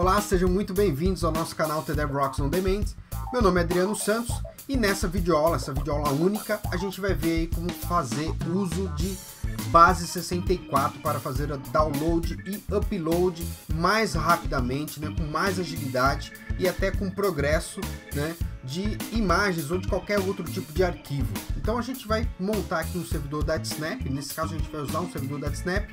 Olá, sejam muito bem-vindos ao nosso canal TDEV Rocks on Demand. Meu nome é Adriano Santos e nessa videoaula, essa videoaula única, a gente vai ver aí como fazer uso de base 64 para fazer download e upload mais rapidamente, né, com mais agilidade e até com progresso, né, de imagens ou de qualquer outro tipo de arquivo. Então a gente vai montar aqui um servidor da Snap, nesse caso a gente vai usar um servidor da Snap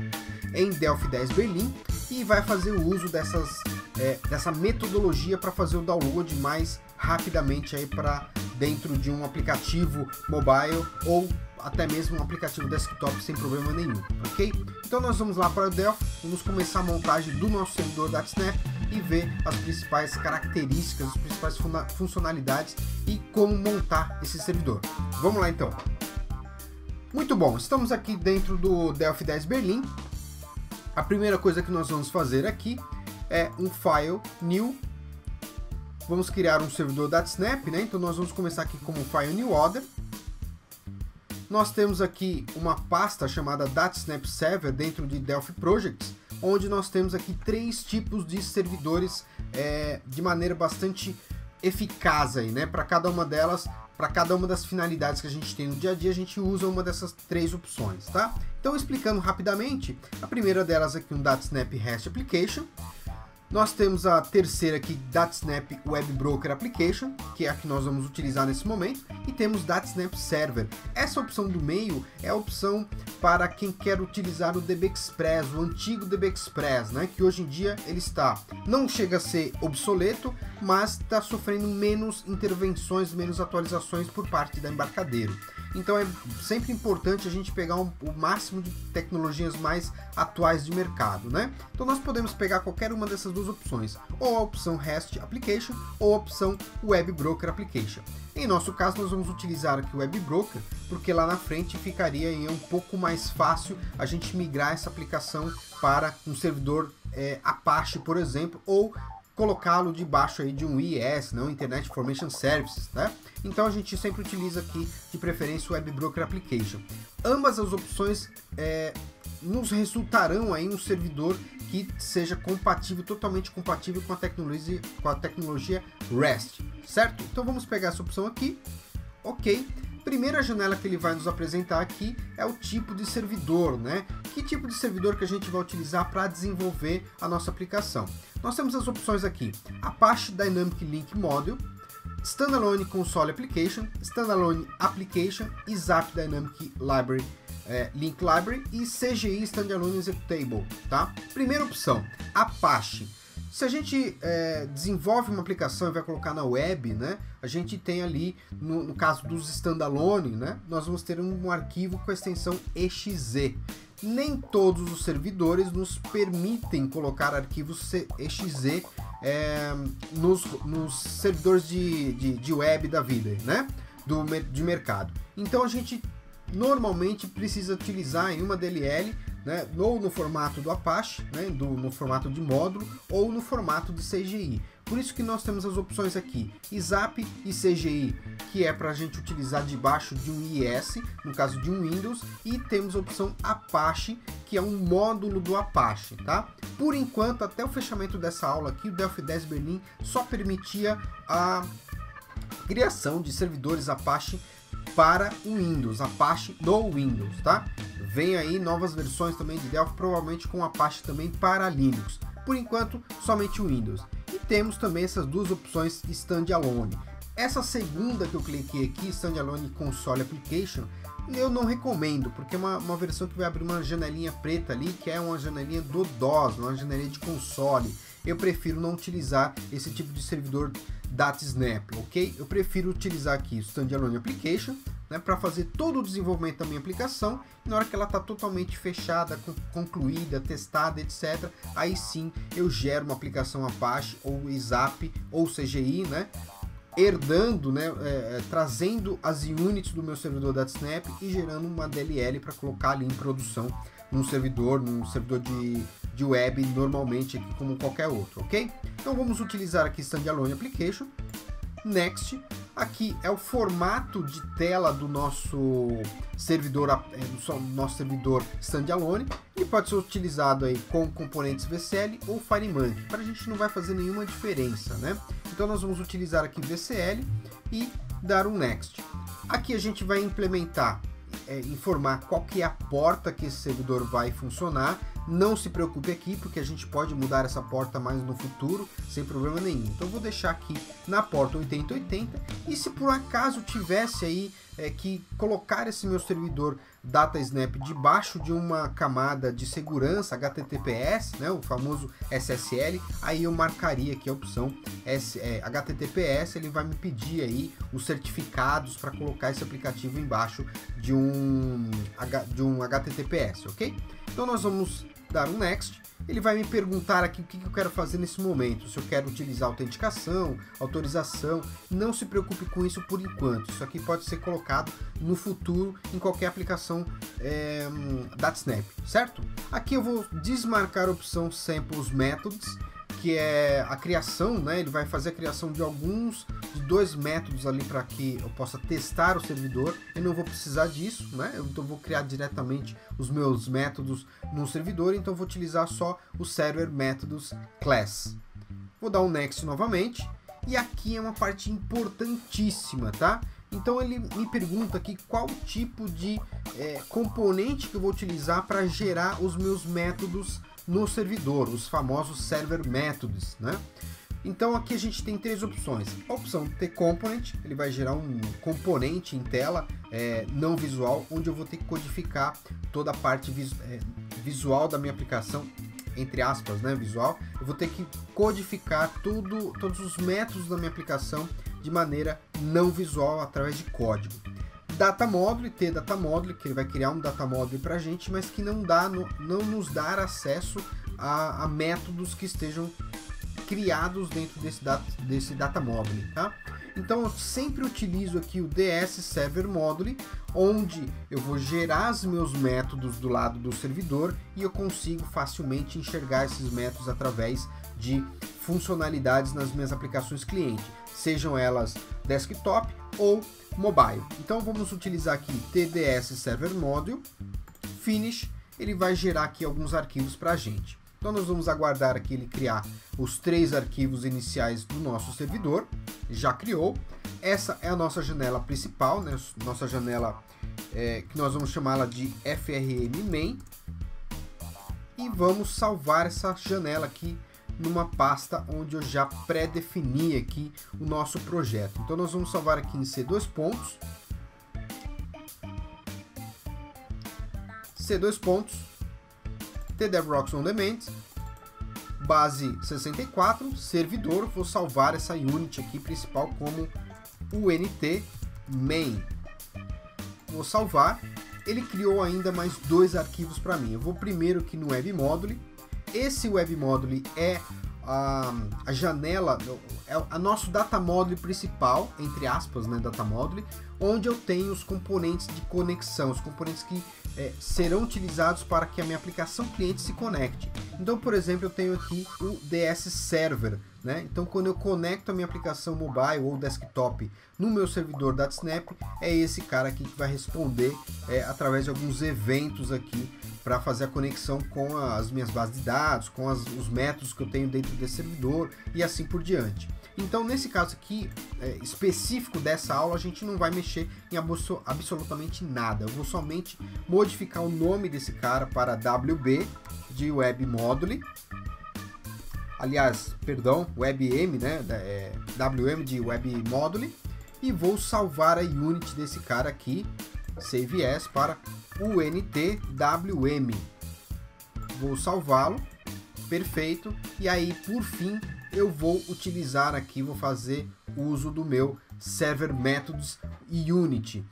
em Delphi 10 Berlin e vai fazer o uso dessa metodologia para fazer o download mais rapidamente aí para dentro de um aplicativo mobile ou até mesmo um aplicativo desktop sem problema nenhum, ok? Então nós vamos lá para o Delphi, vamos começar a montagem do nosso servidor da Snap e ver as principais características, as principais funcionalidades e como montar esse servidor. Vamos lá então. Muito bom, estamos aqui dentro do Delphi 10 Berlin. A primeira coisa que nós vamos fazer aqui é um file new. Vamos criar um servidor da Snap, né? Então nós vamos começar aqui como file new order. Nós temos aqui uma pasta chamada .snap server dentro de Delphi Projects, onde nós temos aqui 3 tipos de servidores de maneira bastante eficaz aí, né? Para cada uma delas, para cada uma das finalidades que a gente tem no dia a dia, a gente usa uma dessas 3 opções, tá? Então, explicando rapidamente, a primeira delas aqui um .snap REST Application. Nós temos a terceira aqui, .snap Web Broker Application, que é a que nós vamos utilizar nesse momento, e temos .snap Server. Essa opção do meio é a opção para quem quer utilizar o DB Express, o antigo DB Express, né? Que hoje em dia ele não chega a ser obsoleto, mas está sofrendo menos intervenções, menos atualizações por parte da Embarcadero. Então é sempre importante a gente pegar o máximo de tecnologias mais atuais de mercado, né? Então nós podemos pegar qualquer uma dessas duas opções, ou a opção REST Application ou a opção Web Broker Application. Em nosso caso nós vamos utilizar aqui o Web Broker, porque lá na frente ficaria aí um pouco mais fácil a gente migrar essa aplicação para um servidor Apache, por exemplo, ou colocá-lo debaixo aí de um IIS, não Internet Information Services, né? Então a gente sempre utiliza aqui de preferência o Web Broker Application. Ambas as opções nos resultarão aí um servidor que seja compatível, totalmente compatível com a tecnologia REST, certo? Então vamos pegar essa opção aqui, ok. Primeira janela que ele vai nos apresentar aqui é o tipo de servidor, né? Que tipo de servidor que a gente vai utilizar para desenvolver a nossa aplicação? Nós temos as opções aqui: Apache Dynamic Link Module, Standalone Console Application, Standalone Application e Zap Dynamic Library, Link Library e CGI Standalone Executable, tá? Primeira opção, Apache. Se a gente desenvolve uma aplicação e vai colocar na web, né, a gente tem ali, no caso dos standalone, né, nós vamos ter um arquivo com a extensão exe. Nem todos os servidores nos permitem colocar arquivos exe nos servidores de web da vida, né, de mercado. Então a gente normalmente precisa utilizar em uma DLL, né, ou no formato do Apache, né, no formato de módulo, ou no formato de CGI. Por isso que nós temos as opções aqui, ISAP e CGI, que é para a gente utilizar debaixo de um IIS, no caso de um Windows, e temos a opção Apache, que é um módulo do Apache, tá? Por enquanto, até o fechamento dessa aula aqui, o Delphi 10 Berlin só permitia a criação de servidores Apache para o Windows, Apache no Windows, tá? Vem aí novas versões também de Delphi, provavelmente com Apache também para Linux. Por enquanto, somente o Windows. E temos também essas duas opções Standalone. Essa segunda que eu cliquei aqui, Standalone Console Application, eu não recomendo, porque é uma versão que vai abrir uma janelinha preta ali, que é uma janelinha do DOS, uma janelinha de console. Eu prefiro não utilizar esse tipo de servidor .snap, ok? Eu prefiro utilizar aqui o Standalone Application, né, para fazer todo o desenvolvimento da minha aplicação, e na hora que ela está totalmente fechada, concluída, testada, etc., aí sim eu gero uma aplicação Apache, ou ISAP, ou CGI, né, herdando, né, trazendo as units do meu servidor .snap e gerando uma DLL para colocar ali em produção num servidor de web normalmente, como qualquer outro, ok? Então vamos utilizar aqui Standalone Application. Next. Aqui é o formato de tela do nosso servidor, nosso servidor standalone. Ele pode ser utilizado aí com componentes VCL ou FireMonkey. Para a gente não vai fazer nenhuma diferença, né? Então nós vamos utilizar aqui VCL e dar um Next. Aqui a gente vai implementar, informar qual que é a porta que esse servidor vai funcionar. Não se preocupe aqui, porque a gente pode mudar essa porta mais no futuro, sem problema nenhum. Então eu vou deixar aqui na porta 8080, e se por acaso tivesse aí que colocar esse meu servidor DataSnap debaixo de uma camada de segurança HTTPS, né, o famoso SSL, aí eu marcaria aqui a opção HTTPS. Ele vai me pedir aí os certificados para colocar esse aplicativo embaixo de um HTTPS, ok? Então nós vamos dar um Next. Ele vai me perguntar aqui o que eu quero fazer nesse momento, se eu quero utilizar autenticação, autorização. Não se preocupe com isso por enquanto, isso aqui pode ser colocado no futuro em qualquer aplicação DataSnap, certo? Aqui eu vou desmarcar a opção Samples Methods, que é a criação, né? Ele vai fazer a criação de dois métodos ali para que eu possa testar o servidor. Eu não vou precisar disso, né? Então vou criar diretamente os meus métodos no servidor, então vou utilizar só o Server Methods Class. Vou dar um Next novamente, e aqui é uma parte importantíssima, tá? Então ele me pergunta aqui qual tipo de componente que eu vou utilizar para gerar os meus métodos no servidor, os famosos Server Methods, né? Então aqui a gente tem três opções. A opção TComponent, ele vai gerar um componente em tela não visual, onde eu vou ter que codificar toda a parte visual da minha aplicação, entre aspas, né, visual. Eu vou ter que codificar todos os métodos da minha aplicação de maneira não visual através de código. Data Module, Data Module, que ele vai criar um Data Module para a gente, mas que não nos dá acesso a métodos que estejam criados dentro desse Data Module, tá? Então eu sempre utilizo aqui o DS Server Module, onde eu vou gerar os meus métodos do lado do servidor e eu consigo facilmente enxergar esses métodos através de funcionalidades nas minhas aplicações cliente, sejam elas desktop ou mobile. Então vamos utilizar aqui TDS Server Module, Finish. Ele vai gerar aqui alguns arquivos para a gente. Então nós vamos aguardar aqui ele criar os 3 arquivos iniciais do nosso servidor. Já criou. Essa é a nossa janela principal, né? Nossa janela que nós vamos chamá-la de FRM Main. E vamos salvar essa janela aqui numa pasta onde eu já pré-defini aqui o nosso projeto. Então nós vamos salvar aqui em C2 pontos. C2 pontos. TDevRox On Demand, base 64, servidor. Vou salvar essa unit aqui principal como UNT main. Vou salvar. Ele criou ainda mais 2 arquivos para mim. Eu vou primeiro aqui no Web Module. Esse Web Module é a janela, é o nosso Data Module principal, entre aspas, né, Data Module, onde eu tenho os componentes de conexão, os componentes que serão utilizados para que a minha aplicação cliente se conecte. Então, por exemplo, eu tenho aqui o DS Server, né? Então, quando eu conecto a minha aplicação mobile ou desktop no meu servidor DataSnap, é esse cara aqui que vai responder através de alguns eventos aqui para fazer a conexão com as minhas bases de dados, com os métodos que eu tenho dentro desse servidor e assim por diante. Então, nesse caso aqui, específico dessa aula, a gente não vai mexer em absolutamente nada. Eu vou somente modificar o nome desse cara para WB de Web Module. Aliás, perdão, WebM, né? WM de Web Module. E vou salvar a unit desse cara aqui, Save As, para UNTWM. Vou salvá-lo. Perfeito. E aí, por fim, eu vou utilizar aqui, vou fazer uso do meu Server Methods Unit.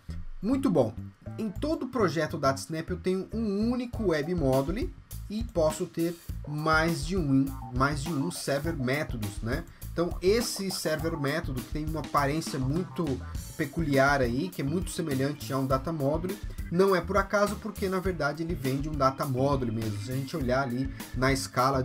Muito bom. Em todo projeto DataSnap eu tenho um único Web Module e posso ter mais de um Server Methods, né? Então esse Server Método que tem uma aparência muito peculiar aí, que é muito semelhante a um Data Module, não é por acaso, porque na verdade ele vem de um Data Module mesmo. Se a gente olhar ali na escala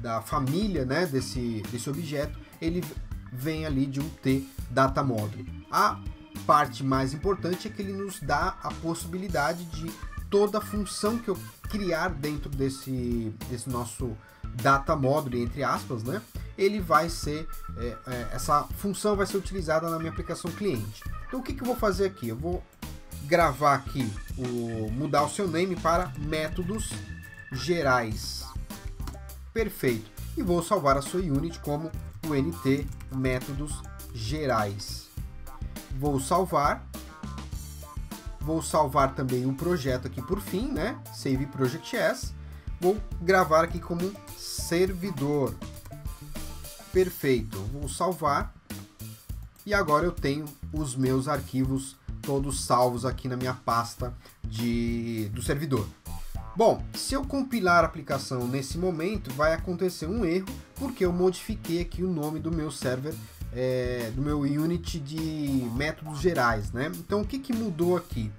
da família, né, desse objeto, ele vem ali de um tDataModule. A parte mais importante é que ele nos dá a possibilidade de toda a função que eu criar dentro desse nosso DataModule, entre aspas, né? Ele vai ser, essa função vai ser utilizada na minha aplicação cliente. Então o que eu vou fazer aqui? Eu vou gravar aqui, mudar o seu name para métodos gerais. Perfeito. E vou salvar a sua unit como UNT métodos gerais. Vou salvar também um projeto aqui por fim, né? Save Project As. Vou gravar aqui como servidor. Perfeito. Vou salvar. E agora eu tenho os meus arquivos todos salvos aqui na minha pasta do servidor. Bom, se eu compilar a aplicação nesse momento, vai acontecer um erro, porque eu modifiquei aqui o nome do meu server, do meu unit de métodos gerais, né? Então, o que mudou aqui?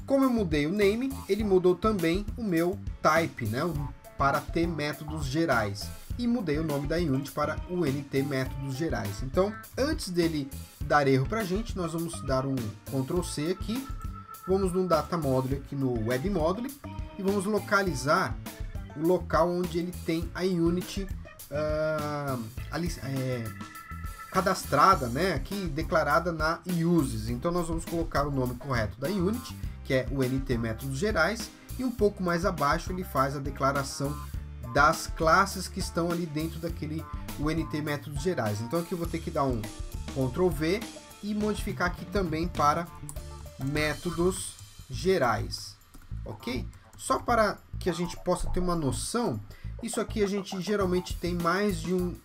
Como eu mudei o name, ele mudou também o meu type, né? Para ter métodos gerais. E mudei o nome da unit para UNT métodos gerais. Então, antes dele dar erro para a gente, nós vamos dar um Ctrl C aqui. Vamos no DataModule aqui no WebModule. E vamos localizar o local onde ele tem a unit cadastrada, né, aqui declarada na uses. Então nós vamos colocar o nome correto da unit, que é o UNT métodos gerais, e um pouco mais abaixo ele faz a declaração das classes que estão ali dentro daquele UNT métodos gerais. Então aqui eu vou ter que dar um Ctrl V e modificar aqui também para métodos gerais, ok? Só para que a gente possa ter uma noção, isso aqui a gente geralmente tem mais de um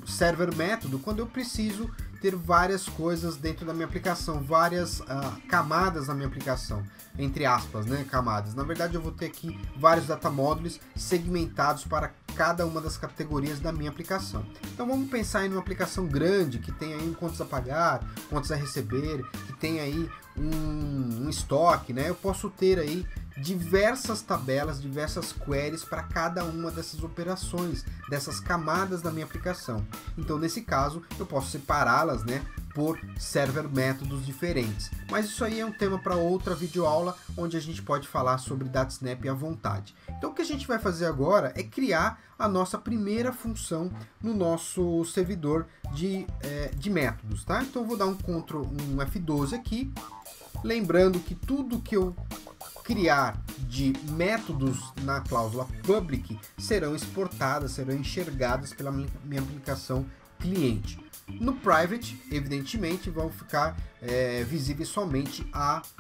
server método quando eu preciso ter várias coisas dentro da minha aplicação, várias camadas na minha aplicação, entre aspas, né, camadas. Na verdade eu vou ter aqui vários datamódulos segmentados para cada uma das categorias da minha aplicação. Então vamos pensar em uma aplicação grande que tem aí contas a pagar, contas a receber, que tem aí um estoque, né? Eu posso ter aí diversas tabelas, diversas queries para cada uma dessas operações, dessas camadas da minha aplicação. Então, nesse caso, eu posso separá-las, né, por server métodos diferentes. Mas isso aí é um tema para outra videoaula, onde a gente pode falar sobre DataSnap à vontade. Então, o que a gente vai fazer agora é criar a nossa primeira função no nosso servidor de métodos, tá? Então, eu vou dar um F12 aqui, lembrando que tudo que eu criar de métodos na cláusula public serão exportadas, serão enxergadas pela minha aplicação cliente. No private, evidentemente, vão ficar visíveis somente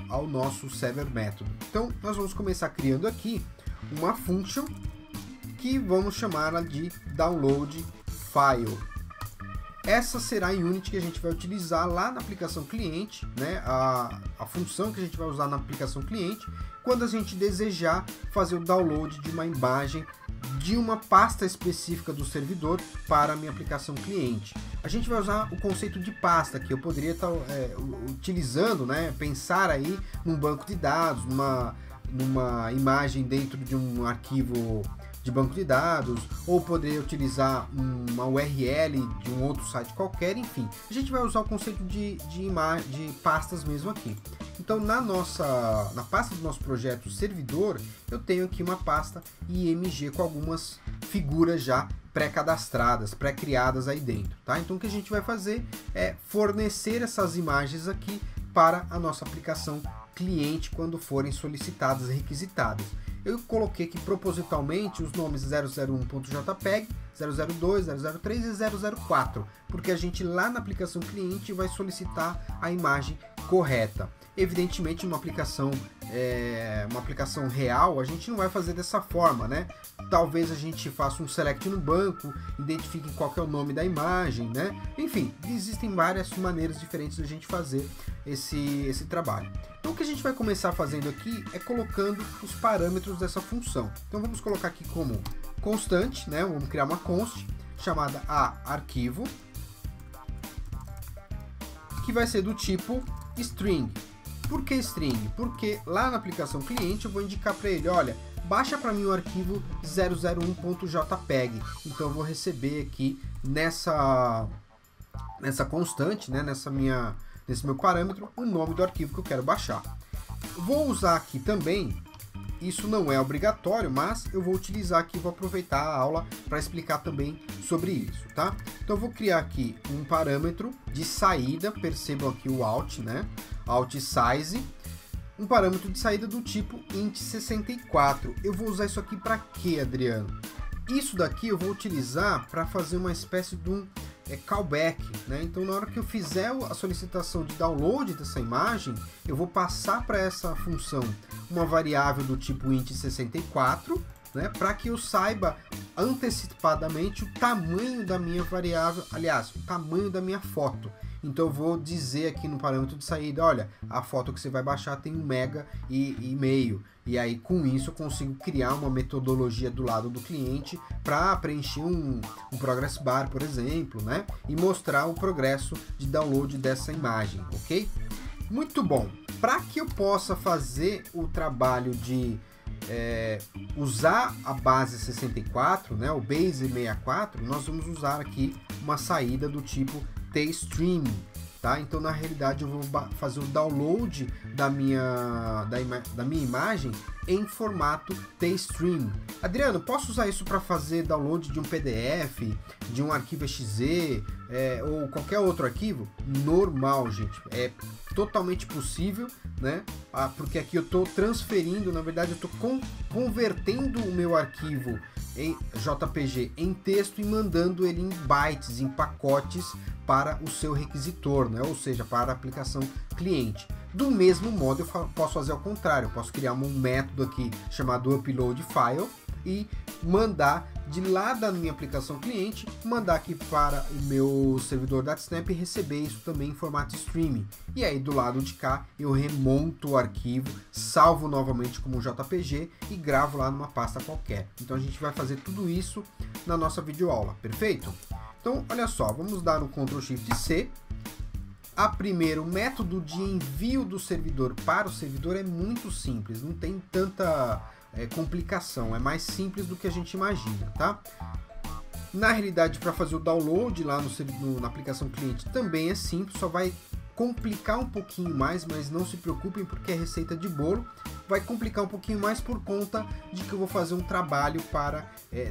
ao nosso server método. Então, nós vamos começar criando aqui uma function que vamos chamar de download file. Essa será a unit que a gente vai utilizar lá na aplicação cliente, né? A função que a gente vai usar na aplicação cliente, quando a gente desejar fazer o download de uma imagem de uma pasta específica do servidor para a minha aplicação cliente. A gente vai usar o conceito de pasta, que eu poderia estar utilizando, né? Pensar aí num banco de dados, numa imagem dentro de um arquivo de banco de dados, ou poderia utilizar uma URL de um outro site qualquer, enfim. A gente vai usar o conceito de pastas mesmo aqui. Então, na pasta do nosso projeto servidor, eu tenho aqui uma pasta IMG com algumas figuras já pré-cadastradas, pré-criadas aí dentro, tá? Então, o que a gente vai fazer é fornecer essas imagens aqui para a nossa aplicação cliente quando forem solicitadas e requisitadas. Eu coloquei aqui propositalmente os nomes 001.jpg, 002, 003 e 004, porque a gente lá na aplicação cliente vai solicitar a imagem correta. Evidentemente, uma aplicação real, a gente não vai fazer dessa forma, né? Talvez a gente faça um select no banco, identifique qual que é o nome da imagem, né? Enfim, existem várias maneiras diferentes de a gente fazer esse trabalho. Então, o que a gente vai começar fazendo aqui é colocando os parâmetros dessa função. Então, vamos colocar aqui como constante, né? Vamos criar uma const chamada arquivo, que vai ser do tipo string. Por que string? Porque lá na aplicação cliente eu vou indicar para ele, olha, baixa para mim o arquivo 001.jpg. Então eu vou receber aqui nessa constante, né, nesse meu parâmetro, o nome do arquivo que eu quero baixar. Vou usar aqui também, isso não é obrigatório, mas eu vou utilizar aqui, vou aproveitar a aula para explicar também sobre isso, tá? Então eu vou criar aqui um parâmetro de saída, percebam aqui o alt, né? Alt size, um parâmetro de saída do tipo int64. Eu vou usar isso aqui para quê, Adriano? Isso daqui eu vou utilizar para fazer uma espécie de um callback, né? Então na hora que eu fizer a solicitação de download dessa imagem, eu vou passar para essa função uma variável do tipo int64, né? Para que eu saiba antecipadamente o tamanho da minha variável, aliás, o tamanho da minha foto. Então eu vou dizer aqui no parâmetro de saída, olha, a foto que você vai baixar tem 1,5 MB e aí com isso eu consigo criar uma metodologia do lado do cliente para preencher um progress bar, por exemplo, né? E mostrar o progresso de download dessa imagem, ok? Muito bom. Para que eu possa fazer o trabalho de usar a base 64, né, o Base 64, nós vamos usar aqui uma saída do tipo TStream, tá? Então na realidade eu vou fazer o download da minha imagem em formato TStream. Adriano, posso usar isso para fazer download de um PDF, de um arquivo exe, ou qualquer outro arquivo? Normal, gente, é totalmente possível, né? Porque aqui eu estou transferindo, na verdade eu estou convertendo o meu arquivo em JPG em texto e mandando ele em bytes, em pacotes para o seu requisitor, né? Ou seja, para a aplicação cliente. Do mesmo modo, eu posso fazer ao contrário, eu posso criar um método aqui chamado upload file e mandar de lá da minha aplicação cliente, mandar aqui para o meu servidor DataSnap e receber isso também em formato streaming. E aí do lado de cá eu remonto o arquivo, salvo novamente como JPG e gravo lá numa pasta qualquer. Então a gente vai fazer tudo isso na nossa videoaula, perfeito? Então olha só, vamos dar um Ctrl Shift C. Primeiro, o método de envio do servidor para o servidor é muito simples, não tem tanta complicação, é mais simples do que a gente imagina, tá? Na realidade, para fazer o download lá na aplicação cliente também é simples, só vai complicar um pouquinho mais, mas não se preocupem porque é receita de bolo. Vai complicar um pouquinho mais por conta de que eu vou fazer um trabalho para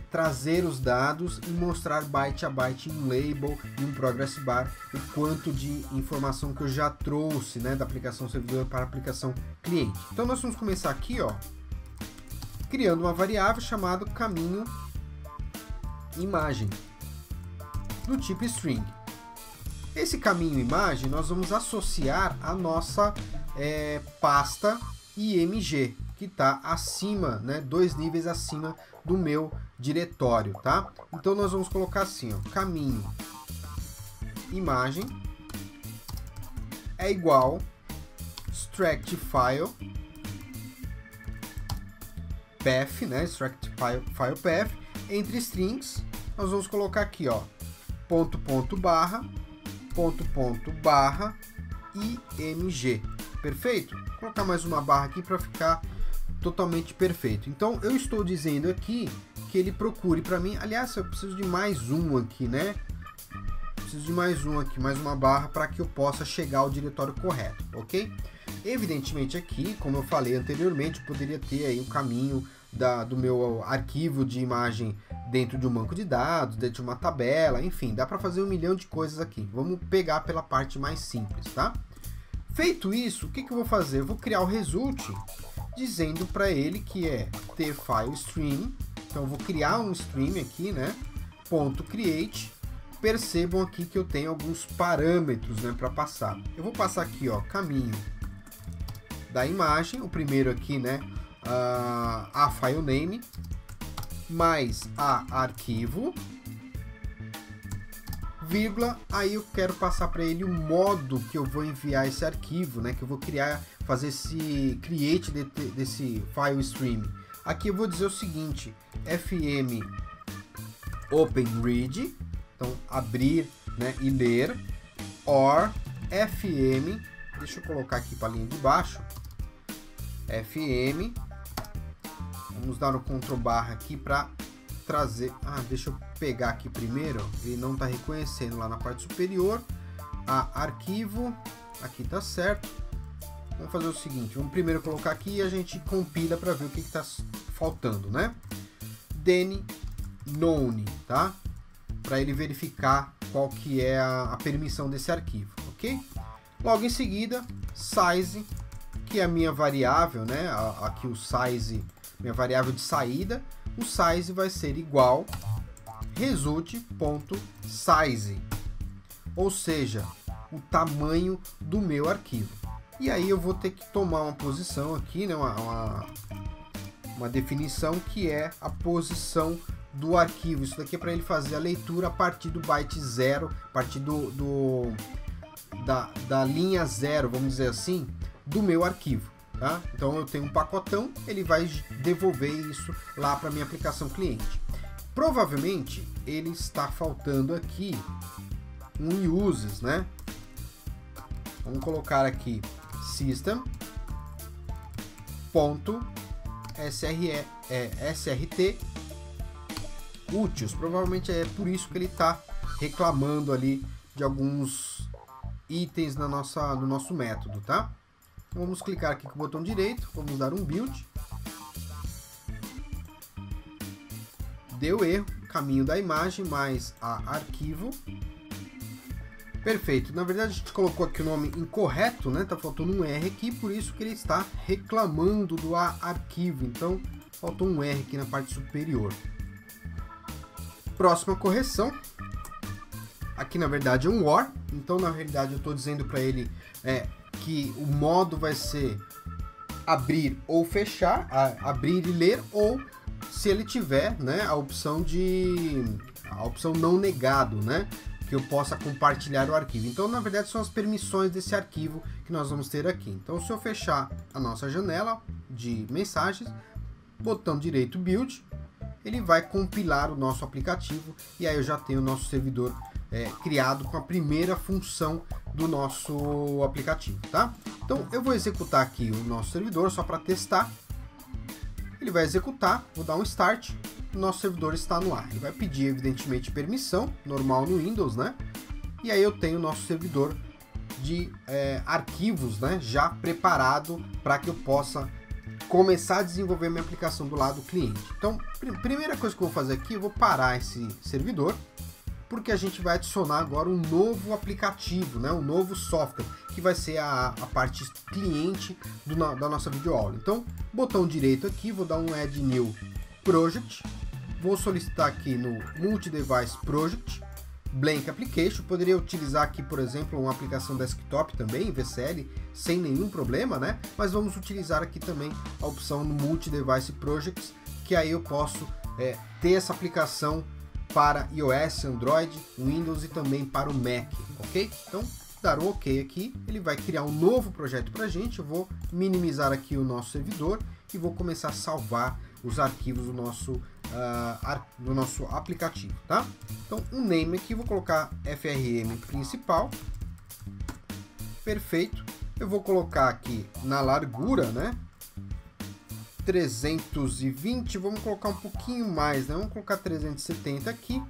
trazer os dados e mostrar byte a byte em um label e um progress bar o quanto de informação que eu já trouxe, né, da aplicação servidor para a aplicação cliente. Então nós vamos começar aqui, ó, criando uma variável chamada caminho imagem do tipo string. Esse caminho imagem nós vamos associar a nossa pasta img, que está acima, né, 2 níveis acima do meu diretório, tá? Então nós vamos colocar assim, ó, caminho imagem é igual extract file path, né, extract file path, entre strings nós vamos colocar aqui, ó, barra img, perfeito? Vou colocar mais uma barra aqui para ficar totalmente perfeito. Então eu estou dizendo aqui que ele procure para mim, aliás, eu preciso de mais um aqui, né? Preciso de mais um aqui, mais uma barra para que eu possa chegar ao diretório correto, ok? Evidentemente aqui, como eu falei anteriormente, eu poderia ter aí o caminho do meu arquivo de imagem dentro de um banco de dados, dentro de uma tabela, enfim, dá para fazer 1 milhão de coisas aqui. Vamos pegar pela parte mais simples, tá? Feito isso, o que eu vou fazer? Eu vou criar o result dizendo para ele que é tFileStream. Então eu vou criar um stream aqui, né? .create. Percebam aqui que eu tenho alguns parâmetros, né, para passar. Eu vou passar aqui, ó, caminho da imagem, o primeiro aqui, né, a file name mais a arquivo, vírgula, aí eu quero passar para ele o modo que eu vou enviar esse arquivo, né, que eu vou criar, fazer esse create desse file stream. Aqui eu vou dizer o seguinte, fm open read, então abrir, né, e ler, or fm, deixa eu colocar aqui para a linha de baixo, fm Vamos dar um Ctrl barra aqui para trazer... deixa eu pegar aqui primeiro, ele não está reconhecendo lá na parte superior. Arquivo, aqui tá certo. Vamos fazer o seguinte, vamos primeiro colocar aqui e a gente compila para ver o que está faltando, né? Dene known, tá? Para ele verificar qual que é a permissão desse arquivo, ok? Logo em seguida, size, que é a minha variável, né? Aqui o size, minha variável de saída, o size vai ser igual result.size, ou seja, o tamanho do meu arquivo. E aí eu vou ter que tomar uma posição aqui, né? Uma definição que é a posição do arquivo. Isso daqui é para ele fazer a leitura a partir do byte 0, a partir da linha 0, vamos dizer assim, do meu arquivo. Tá? Então eu tenho um pacotão, ele vai devolver isso lá para minha aplicação cliente. Provavelmente ele está faltando aqui um uses, né? Vamos colocar aqui system.srt úteis. Provavelmente é por isso que ele está reclamando ali de alguns itens no nosso método, tá? Vamos clicar aqui com o botão direito, vamos dar um build. Deu erro, caminho da imagem mais arquivo. Perfeito, na verdade a gente colocou aqui o nome incorreto, né? Tá faltando um R aqui, por isso que ele está reclamando do arquivo. Então faltou um R aqui na parte superior. Próxima correção. Aqui na verdade é um OR, então na realidade eu estou dizendo para ele que o modo vai ser abrir ou fechar, abrir e ler, ou se ele tiver, né, a opção não negado, né, que eu possa compartilhar o arquivo. Então na verdade são as permissões desse arquivo que nós vamos ter aqui. Então se eu fechar a nossa janela de mensagens, botão direito build, ele vai compilar o nosso aplicativo e aí eu já tenho o nosso servidor criado com a primeira função do nosso aplicativo, tá? Então eu vou executar aqui o nosso servidor só para testar. Ele vai executar, vou dar um start, o nosso servidor está no ar. Ele vai pedir evidentemente permissão, normal no Windows, né? E aí eu tenho o nosso servidor de arquivos, né, já preparado para que eu possa começar a desenvolver minha aplicação do lado do cliente. Então, primeira coisa que eu vou fazer aqui, eu vou parar esse servidor, porque a gente vai adicionar agora um novo aplicativo, né, um novo software, que vai ser a parte cliente da nossa videoaula. Então, botão direito aqui, vou dar um Add New Project, vou solicitar aqui no Multi-Device Project, Blank Application. Poderia utilizar aqui, por exemplo, uma aplicação desktop também, VCL, sem nenhum problema, né? Mas vamos utilizar aqui também a opção no Multi-Device Projects, que aí eu posso ter essa aplicação para iOS, Android, Windows e também para o Mac, ok? Então, dar um OK aqui, ele vai criar um novo projeto para a gente. Eu vou minimizar aqui o nosso servidor e vou começar a salvar os arquivos do nosso aplicativo, tá? Então, um name aqui, vou colocar FRM principal. Perfeito. Eu vou colocar aqui na largura, né? 320, vamos colocar um pouquinho mais, né? Vamos colocar 370 aqui.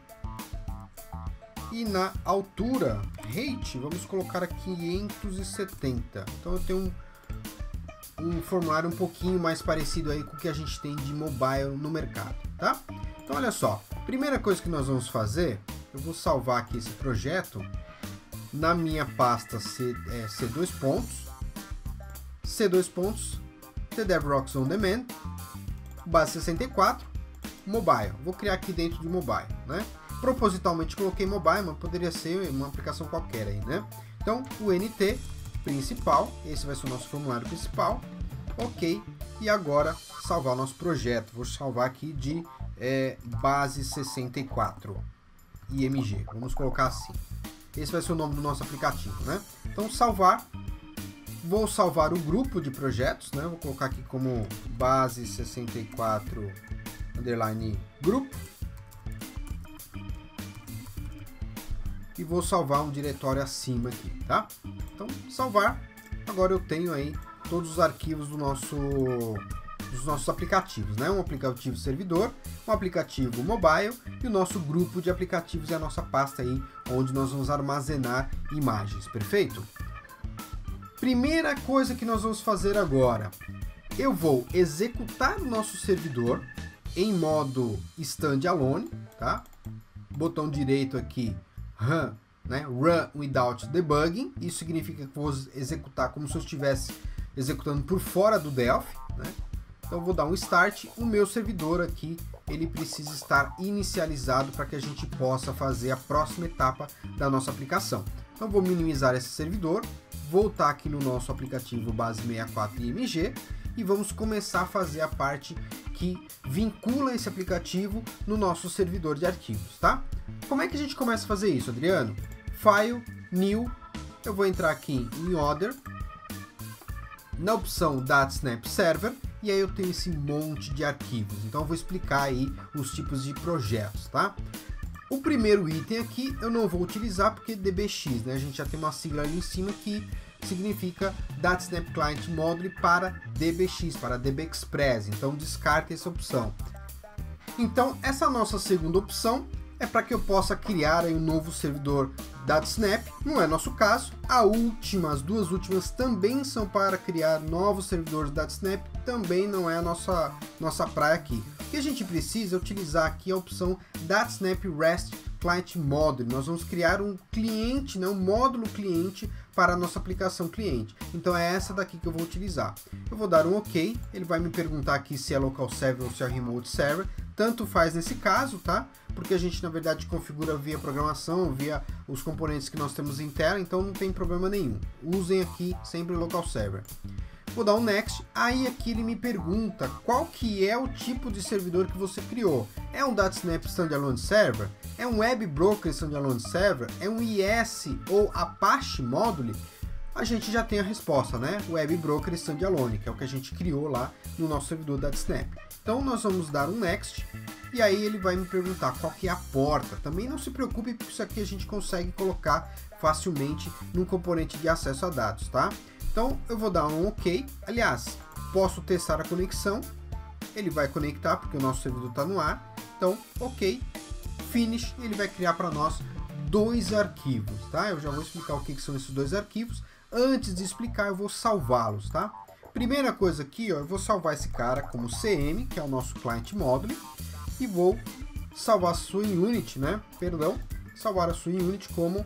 E na altura, height, vamos colocar aqui 570. Então eu tenho um formulário um pouquinho mais parecido aí com o que a gente tem de mobile no mercado, tá? Então olha só, primeira coisa que nós vamos fazer, eu vou salvar aqui esse projeto na minha pasta C2 pontos, TDevRox On Demand, base 64, mobile. Vou criar aqui dentro de mobile, né? Propositalmente coloquei mobile, mas poderia ser uma aplicação qualquer aí, né? Então, o NT principal, esse vai ser o nosso formulário principal, ok, e agora salvar o nosso projeto. Vou salvar aqui de base 64 IMG, vamos colocar assim. Esse vai ser o nome do nosso aplicativo, né? Então, salvar. Vou salvar o grupo de projetos, né? Vou colocar aqui como base 64 underline group. E vou salvar um diretório acima aqui, tá? Então, salvar. Agora eu tenho aí todos os arquivos do nosso dos nossos aplicativos, né? Um aplicativo servidor, um aplicativo mobile e o nosso grupo de aplicativos é a nossa pasta aí onde nós vamos armazenar imagens, perfeito? Primeira coisa que nós vamos fazer agora, eu vou executar o nosso servidor em modo standalone, tá? Botão direito aqui, Run, né? Run without debugging, isso significa que vou executar como se eu estivesse executando por fora do Delphi, né? Então eu vou dar um Start, o meu servidor aqui, ele precisa estar inicializado para que a gente possa fazer a próxima etapa da nossa aplicação. Então eu vou minimizar esse servidor, voltar aqui no nosso aplicativo base 64 IMG e vamos começar a fazer a parte que vincula esse aplicativo no nosso servidor de arquivos, tá? Como é que a gente começa a fazer isso, Adriano? File, New, eu vou entrar aqui em Other, na opção DataSnap Server, e aí eu tenho esse monte de arquivos, então eu vou explicar aí os tipos de projetos, tá? O primeiro item aqui eu não vou utilizar porque DBX, né? A gente já tem uma sigla ali em cima que significa DataSnap Client Module para DBX, para DBExpress, então descarta essa opção. Então essa nossa segunda opção é para que eu possa criar aí um novo servidor DataSnap, não é nosso caso. As duas últimas também são para criar novos servidores DataSnap, também não é a nossa praia aqui. O que a gente precisa é utilizar aqui a opção DataSnap REST Client Module. Nós vamos criar um cliente, né, um módulo cliente para a nossa aplicação cliente. Então é essa daqui que eu vou utilizar. Eu vou dar um OK, ele vai me perguntar aqui se é local server ou se é remote server. Tanto faz nesse caso, tá? Porque a gente na verdade configura via programação, via os componentes que nós temos interno, então não tem problema nenhum. Usem aqui sempre local server. Vou dar um Next, aí aqui ele me pergunta qual que é o tipo de servidor que você criou. É um DataSnap Standalone Server? É um Web Broker Standalone Server? É um IS ou Apache Module? A gente já tem a resposta, né? Web Broker Standalone, que é o que a gente criou lá no nosso servidor DataSnap. Então nós vamos dar um Next, e aí ele vai me perguntar qual que é a porta. Também não se preocupe, porque isso aqui a gente consegue colocar facilmente num componente de acesso a dados, tá? Então eu vou dar um OK, aliás, posso testar a conexão, ele vai conectar porque o nosso servidor está no ar, então OK, Finish, ele vai criar para nós 2 arquivos, tá? Eu já vou explicar o que são esses 2 arquivos, antes de explicar eu vou salvá-los, tá? Primeira coisa aqui, ó, eu vou salvar esse cara como CM, que é o nosso Client Module, e vou salvar a sua unit, né? Perdão, salvar a sua unit como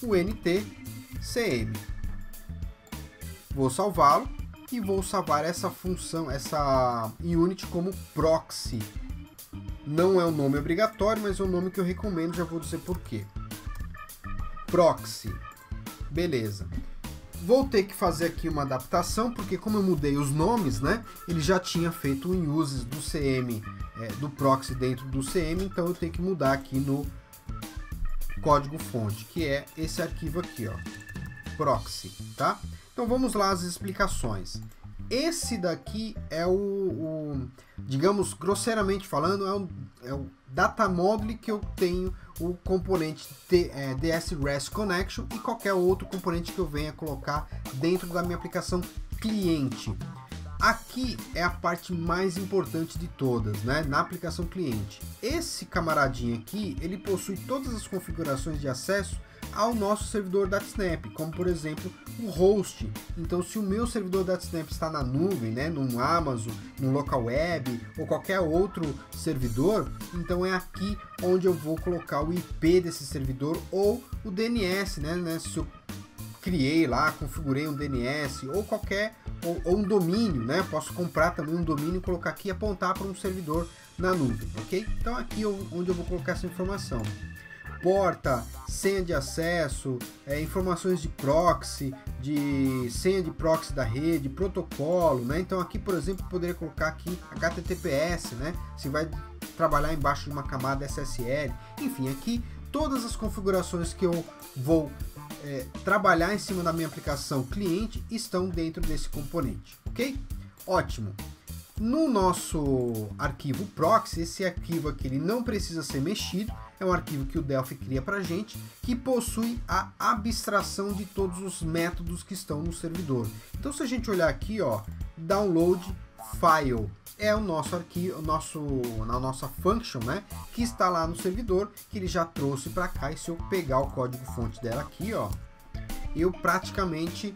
o NT-CM. Vou salvá-lo e vou salvar essa função, essa unit como proxy. Não é um nome obrigatório, mas é um nome que eu recomendo, já vou dizer por quê. Proxy. Beleza. Vou ter que fazer aqui uma adaptação, porque como eu mudei os nomes, né, ele já tinha feito um uses do CM, do proxy dentro do CM, então eu tenho que mudar aqui no código fonte, que é esse arquivo aqui, ó, proxy, tá? Então vamos lá às explicações. Esse daqui é digamos, grosseiramente falando, é o data module que eu tenho o componente DS REST Connection e qualquer outro componente que eu venha colocar dentro da minha aplicação cliente. Aqui é a parte mais importante de todas, né? Na aplicação cliente. Esse camaradinho aqui, ele possui todas as configurações de acesso ao nosso servidor DataSnap, como por exemplo o host. Então se o meu servidor DataSnap está na nuvem, né, no Amazon, no local web ou qualquer outro servidor, então é aqui onde eu vou colocar o IP desse servidor ou o DNS, né, se eu criei lá, configurei um DNS ou qualquer ou um domínio, né? Posso comprar também um domínio e colocar aqui e apontar para um servidor na nuvem, ok? Então aqui onde eu vou colocar essa informação. Porta, senha de acesso, informações de proxy, de senha de proxy da rede, protocolo, né? Então aqui, por exemplo, eu poderia colocar aqui HTTPS, né? Se vai trabalhar embaixo de uma camada SSL, enfim, aqui todas as configurações que eu vou trabalhar em cima da minha aplicação cliente estão dentro desse componente, ok? Ótimo! No nosso arquivo proxy, esse arquivo aqui ele não precisa ser mexido, é um arquivo que o Delphi cria para a gente, que possui a abstração de todos os métodos que estão no servidor. Então se a gente olhar aqui, ó, download file é o nosso arquivo, a nossa function, né, que está lá no servidor, que ele já trouxe para cá. E se eu pegar o código fonte dela aqui, ó, eu praticamente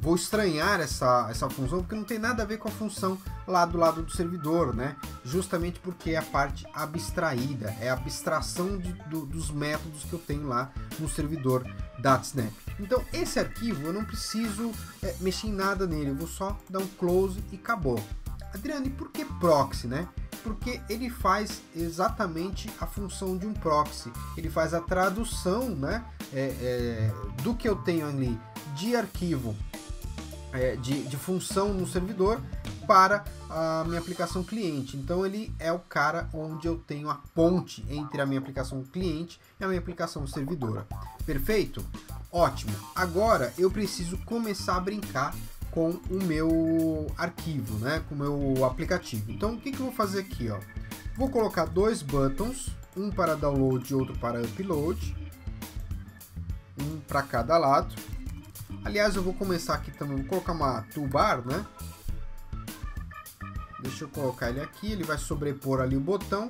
vou estranhar essa função, porque não tem nada a ver com a função lá do lado do servidor, né? Justamente porque é a parte abstraída, é a abstração dos métodos que eu tenho lá no servidor DataSnap. Então esse arquivo eu não preciso mexer em nada nele, eu vou só dar um close e acabou. Adriano, e por que proxy, né? Porque ele faz exatamente a função de um proxy, ele faz a tradução, né, do que eu tenho ali de arquivo, de função no servidor para a minha aplicação cliente. Então ele é o cara onde eu tenho a ponte entre a minha aplicação cliente e a minha aplicação servidora. Perfeito? Ótimo! Agora eu preciso começar a brincar com o meu arquivo, né, com o meu aplicativo. Então o que eu vou fazer aqui, ó? Vou colocar dois buttons, um para download e outro para upload, um para cada lado. Aliás, eu vou começar aqui também, vou colocar uma toolbar, né? Deixa eu colocar ele aqui, ele vai sobrepor ali o botão.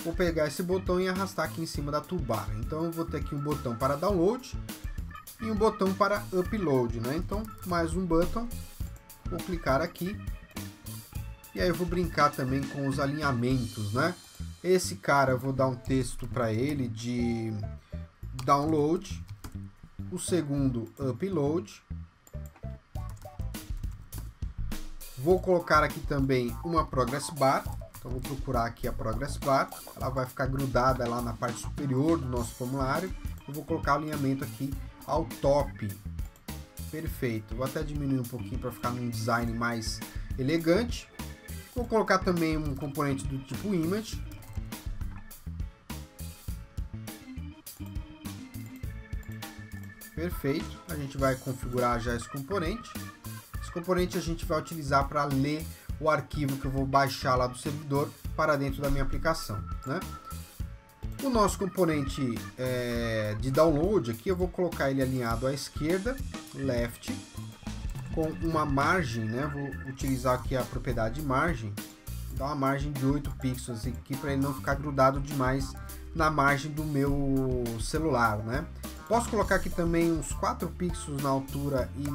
Vou pegar esse botão e arrastar aqui em cima da toolbar. Então eu vou ter aqui um botão para download e um botão para upload, né? Então, mais um botão, vou clicar aqui, e aí eu vou brincar também com os alinhamentos, né? Esse cara eu vou dar um texto para ele de download, o segundo upload, vou colocar aqui também uma progress bar, então vou procurar aqui a progress bar, ela vai ficar grudada lá na parte superior do nosso formulário. Eu vou colocar o alinhamento aqui ao top. Perfeito, vou até diminuir um pouquinho para ficar num design mais elegante. Vou colocar também um componente do tipo image. Perfeito, a gente vai configurar já esse componente. Esse componente a gente vai utilizar para ler o arquivo que eu vou baixar lá do servidor para dentro da minha aplicação, né? O nosso componente de download aqui, eu vou colocar ele alinhado à esquerda, left, com uma margem, né? Vou utilizar aqui a propriedade margem, dar uma margem de 8 pixels aqui para ele não ficar grudado demais na margem do meu celular, né? Posso colocar aqui também uns 4 pixels na altura e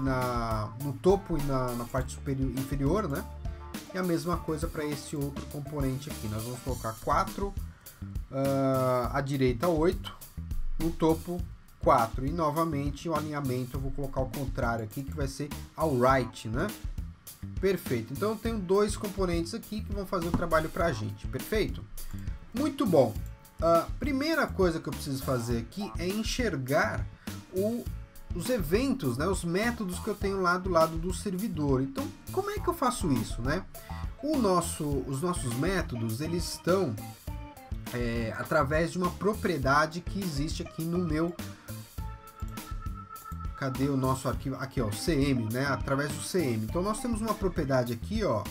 no topo e na parte superior, inferior, né? E a mesma coisa para esse outro componente aqui. Nós vamos colocar 4, à direita 8, no topo 4. E novamente o alinhamento eu vou colocar ao contrário aqui, que vai ser ao right, né? Perfeito. Então eu tenho dois componentes aqui que vão fazer o trabalho para a gente. Perfeito? Muito bom. A primeira coisa que eu preciso fazer aqui é enxergar os eventos, né, os métodos que eu tenho lá do lado do servidor. Então, como é que eu faço isso, né? Os nossos métodos, eles estão através de uma propriedade que existe aqui no meu... Cadê o nosso arquivo? Aqui, ó, CM, né? Através do CM. Então, nós temos uma propriedade aqui, ó.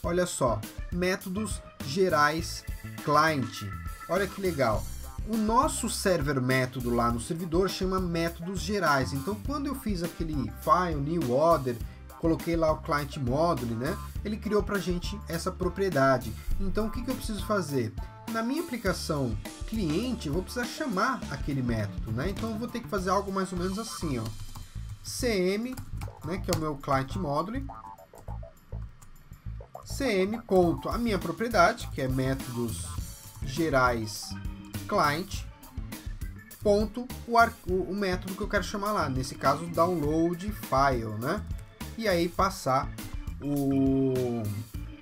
Olha só, métodos gerais client. Olha que legal. O nosso server método lá no servidor chama métodos gerais. Então, quando eu fiz aquele file, new order, coloquei lá o client module, né? Ele criou pra gente essa propriedade. Então, o que eu preciso fazer? Na minha aplicação cliente, eu vou precisar chamar aquele método, né? Então, eu vou ter que fazer algo mais ou menos assim, ó. CM, né? Que é o meu client module. CM, ponto, a minha propriedade, que é métodos gerais client, ponto, o método que eu quero chamar lá, nesse caso download file, né? E aí passar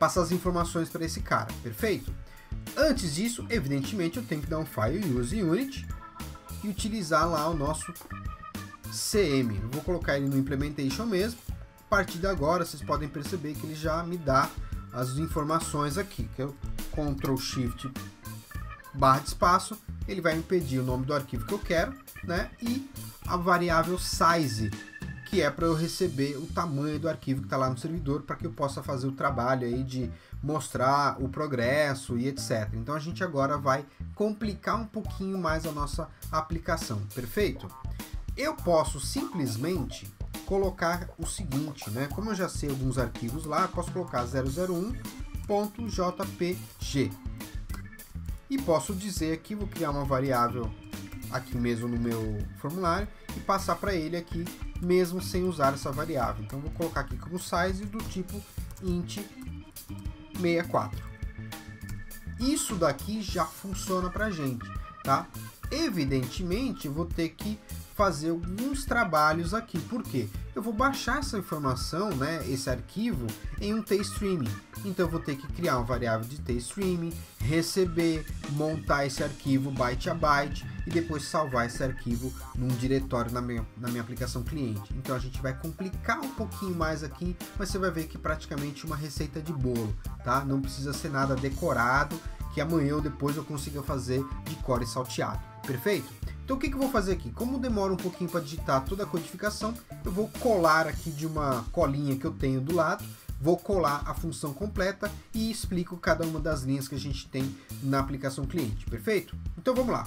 as informações para esse cara, perfeito? Antes disso, evidentemente, eu tenho que dar um file use unit e utilizar lá o nosso CM. Eu vou colocar ele no implementation mesmo. A partir de agora, vocês podem perceber que ele já me dá as informações aqui, que eu Ctrl Shift barra de espaço, ele vai me pedir o nome do arquivo que eu quero, né? E a variável size, que é para eu receber o tamanho do arquivo que está lá no servidor, para que eu possa fazer o trabalho aí de mostrar o progresso e etc. Então a gente agora vai complicar um pouquinho mais a nossa aplicação, perfeito? Eu posso simplesmente colocar o seguinte, né? Como eu já sei alguns arquivos lá, posso colocar 001.jpg e posso dizer aqui, vou criar uma variável aqui mesmo no meu formulário e passar para ele aqui mesmo sem usar essa variável. Então vou colocar aqui como size do tipo int 64. Isso daqui já funciona para a gente, tá? Evidentemente, eu vou ter que fazer alguns trabalhos aqui. Por quê? Eu vou baixar essa informação, né, esse arquivo, em um tstream. Então, eu vou ter que criar uma variável de tstream, receber, montar esse arquivo byte a byte e depois salvar esse arquivo num diretório na minha aplicação cliente. Então, a gente vai complicar um pouquinho mais aqui, mas você vai ver que praticamente uma receita de bolo, tá? Não precisa ser nada decorado, que amanhã ou depois eu consiga fazer de core salteado. Perfeito? Então o que eu vou fazer aqui? Como demora um pouquinho para digitar toda a codificação, eu vou colar aqui de uma colinha que eu tenho do lado, vou colar a função completa e explico cada uma das linhas que a gente tem na aplicação cliente. Perfeito? Então vamos lá.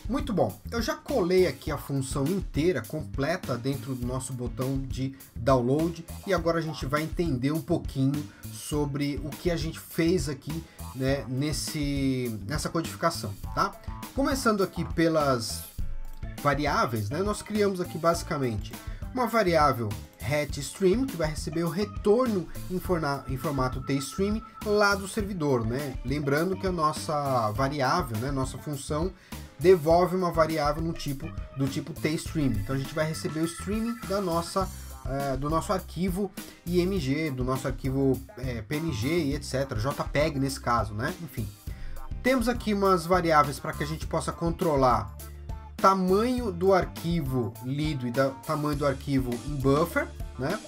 Muito bom, eu já colei aqui a função inteira, completa, dentro do nosso botão de download e agora a gente vai entender um pouquinho sobre o que a gente fez aqui, né, nessa codificação, tá? Começando aqui pelas variáveis, né, nós criamos aqui basicamente uma variável getStream, que vai receber o retorno em formato tstream lá do servidor, né? Lembrando que a nossa variável, né, nossa função, devolve uma variável do tipo tstream. Então a gente vai receber o streaming do nosso arquivo IMG, do nosso arquivo PNG e etc, JPEG nesse caso, né? Enfim, temos aqui umas variáveis para que a gente possa controlar tamanho do arquivo lido e tamanho do arquivo em buffer, né?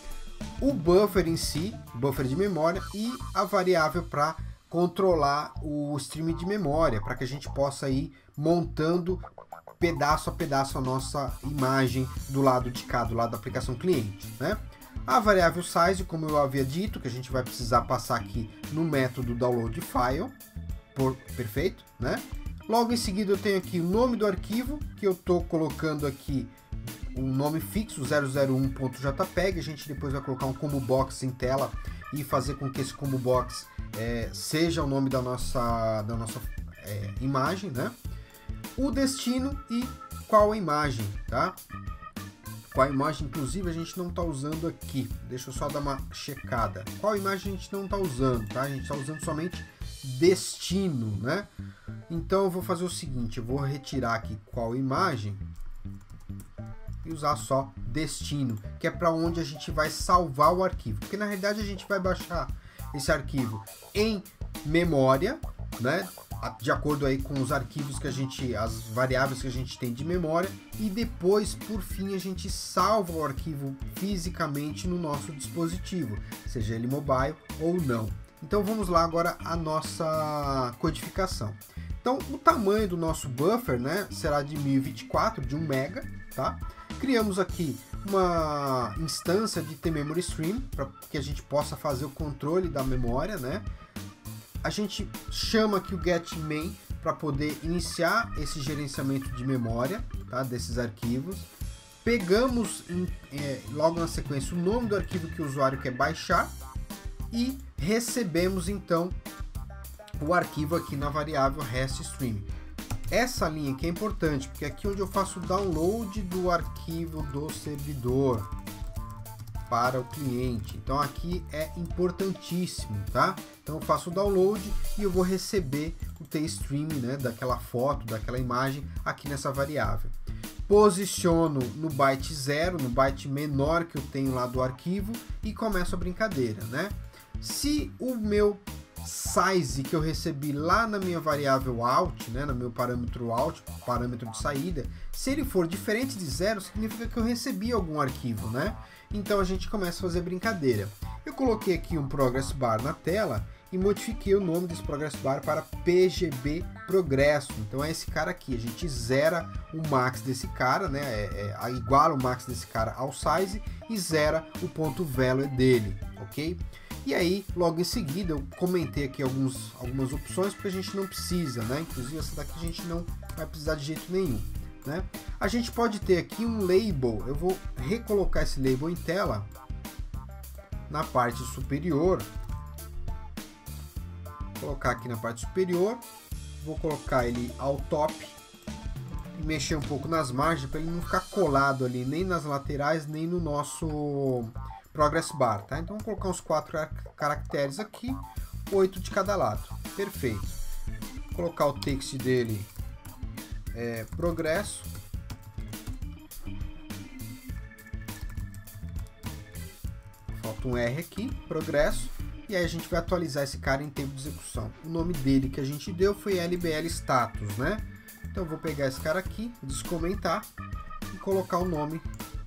O buffer em si, buffer de memória, e a variável para controlar o stream de memória, para que a gente possa ir montando pedaço a pedaço a nossa imagem do lado de cá, do lado da aplicação cliente, né? A variável size, como eu havia dito, que a gente vai precisar passar aqui no método download file, perfeito, né? Logo em seguida eu tenho aqui o nome do arquivo, que eu estou colocando aqui um nome fixo, 001.jpg, a gente depois vai colocar um combo box em tela e fazer com que esse combo box seja o nome da nossa imagem, né? O destino e qual a imagem, tá? Qual imagem, inclusive, a gente não está usando aqui. Deixa eu só dar uma checada. Qual imagem a gente não está usando, tá? A gente está usando somente destino, né? Então eu vou fazer o seguinte, eu vou retirar aqui qual imagem e usar só destino, que é para onde a gente vai salvar o arquivo. Porque na realidade a gente vai baixar esse arquivo em memória, né? De acordo aí com os arquivos as variáveis que a gente tem de memória, e depois, por fim, a gente salva o arquivo fisicamente no nosso dispositivo, seja ele mobile ou não. Então vamos lá agora a nossa codificação. Então o tamanho do nosso buffer, né, será de 1024, de 1 MB, tá? Criamos aqui uma instância de tMemoryStream para que a gente possa fazer o controle da memória, né? A gente chama aqui o getMain para poder iniciar esse gerenciamento de memória, tá, desses arquivos. Pegamos logo na sequência o nome do arquivo que o usuário quer baixar e recebemos então o arquivo aqui na variável getStream. Essa linha aqui é importante, porque aqui é onde eu faço o download do arquivo do servidor para o cliente. Então aqui é importantíssimo, tá? Então eu faço o download e eu vou receber o tstream, né, daquela foto, daquela imagem aqui nessa variável. Posiciono no byte 0, no byte menor que eu tenho lá do arquivo, e começo a brincadeira, né? Se o meu size que eu recebi lá na minha variável out, né, no meu parâmetro out, parâmetro de saída, se ele for diferente de 0, significa que eu recebi algum arquivo, né? Então a gente começa a fazer brincadeira. Eu coloquei aqui um progress bar na tela e modifiquei o nome desse progress bar para PGB progresso. Então é esse cara aqui, a gente zera o max desse cara, né? Iguala o max desse cara ao size e zera o ponto value dele, ok? E aí, logo em seguida, eu comentei aqui algumas opções, porque a gente não precisa, né? Inclusive essa daqui a gente não vai precisar de jeito nenhum. né? A gente pode ter aqui um label, eu vou recolocar esse label em tela, na parte superior, vou colocar aqui na parte superior, vou colocar ele ao top, e mexer um pouco nas margens, para ele não ficar colado ali, nem nas laterais, nem no nosso Progress Bar, tá? Então vou colocar uns 4 caracteres aqui, 8 de cada lado, perfeito. Vou colocar o text dele, progresso, falta um R aqui, progresso, e aí a gente vai atualizar esse cara em tempo de execução. O nome dele que a gente deu foi LBL Status, né? Então eu vou pegar esse cara aqui, descomentar e colocar o nome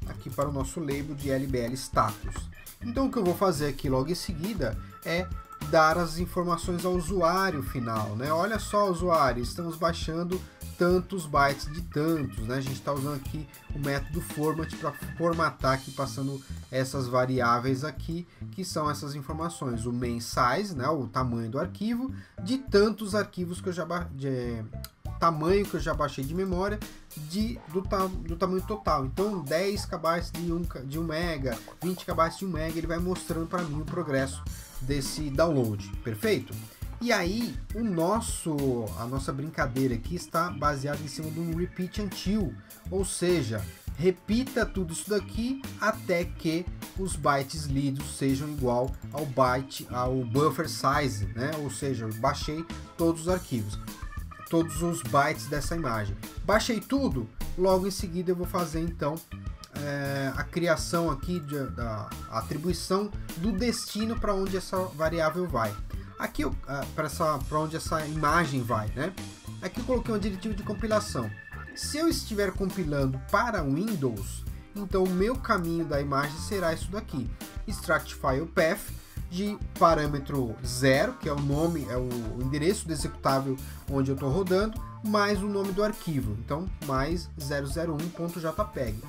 aqui para o nosso label de LBL Status. Então o que eu vou fazer aqui logo em seguida é dar as informações ao usuário final, né? Olha só, usuário, estamos baixando tantos bytes de tantos, né? A gente está usando aqui o método format para formatar aqui, passando essas variáveis aqui, que são essas informações, o main size, né? O tamanho do arquivo, de tantos arquivos que eu já tamanho que eu já baixei de memória, do tamanho total. Então 10 KB de 1 MB, 20 KB de 1 MB, ele vai mostrando para mim o progresso desse download, perfeito? E aí a nossa brincadeira aqui está baseada em cima de um repeat until, ou seja, repita tudo isso daqui até que os bytes lidos sejam igual ao buffer size, né? Ou seja, eu baixei todos os arquivos, todos os bytes dessa imagem. Baixei tudo, logo em seguida eu vou fazer então a criação aqui da atribuição do destino para onde essa variável vai. Aqui para onde essa imagem vai, né? Aqui eu coloquei uma diretiva de compilação. Se eu estiver compilando para Windows, então o meu caminho da imagem será isso daqui: extract file path de parâmetro 0, que é o nome, é o endereço do executável onde eu estou rodando, mais o nome do arquivo, então mais 001.jpg.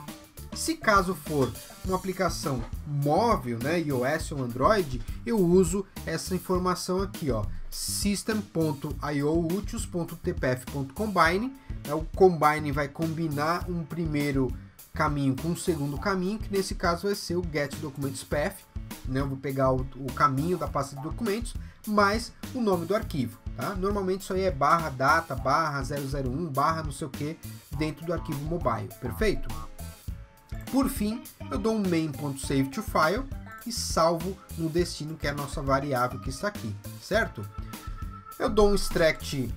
Se caso for uma aplicação móvel, né, iOS ou Android, eu uso essa informação aqui, ó, system.ioutils.tpf.combine. O combine vai combinar um primeiro caminho com um segundo caminho, que nesse caso vai ser o getDocumentsPath, né? Eu vou pegar o caminho da pasta de documentos mais o nome do arquivo, tá? Normalmente isso aí é barra data, barra 001, barra não sei o que, dentro do arquivo mobile, perfeito? Por fim, eu dou um main.saveToFile e salvo no destino, que é a nossa variável que está aqui, certo? Eu dou um extract,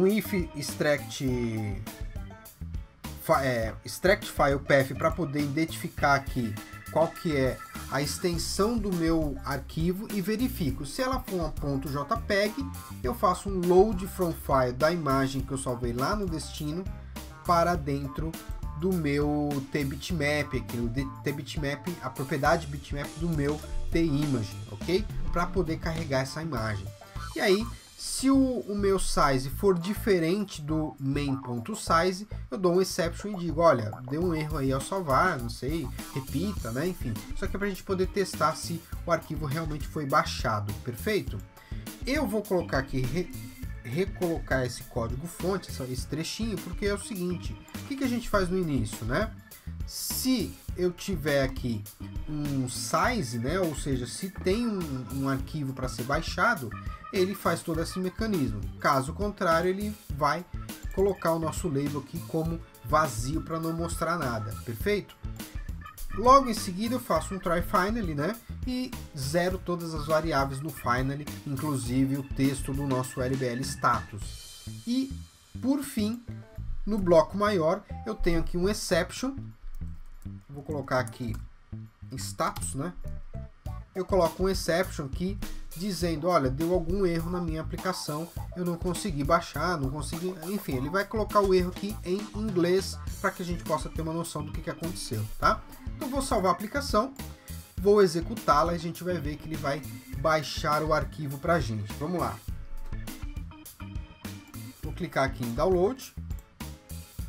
if extract file path para poder identificar aqui qual que é a extensão do meu arquivo e verifico. Se ela for uma .jpeg, eu faço um load from file da imagem que eu salvei lá no destino para dentro do meu tbitmap, aqui no tbitmap, a propriedade bitmap do meu timage, ok? Para poder carregar essa imagem. E aí, se o meu size for diferente do main.size, eu dou um exception e digo, olha, deu um erro aí ao salvar, não sei, repita, né? Enfim, isso aqui é para a gente poder testar se o arquivo realmente foi baixado, perfeito? Eu vou colocar aqui, recolocar esse código fonte, esse trechinho, porque é o seguinte, o que a gente faz no início, né? Se eu tiver aqui um size, né, ou seja, se tem um arquivo para ser baixado, ele faz todo esse mecanismo. Caso contrário, ele vai colocar o nosso label aqui como vazio para não mostrar nada, perfeito? Logo em seguida eu faço um try finally, né, e zero todas as variáveis no finally, inclusive o texto do nosso LBL status. E por fim, no bloco maior, eu tenho aqui um exception. Vou colocar aqui em status, né? Eu coloco um exception aqui dizendo, olha, deu algum erro na minha aplicação, eu não consegui baixar, não consegui, enfim, ele vai colocar o erro aqui em inglês para que a gente possa ter uma noção do que aconteceu, tá? Então vou salvar a aplicação, vou executá-la e a gente vai ver que ele vai baixar o arquivo para a gente. Vamos lá. Vou clicar aqui em download.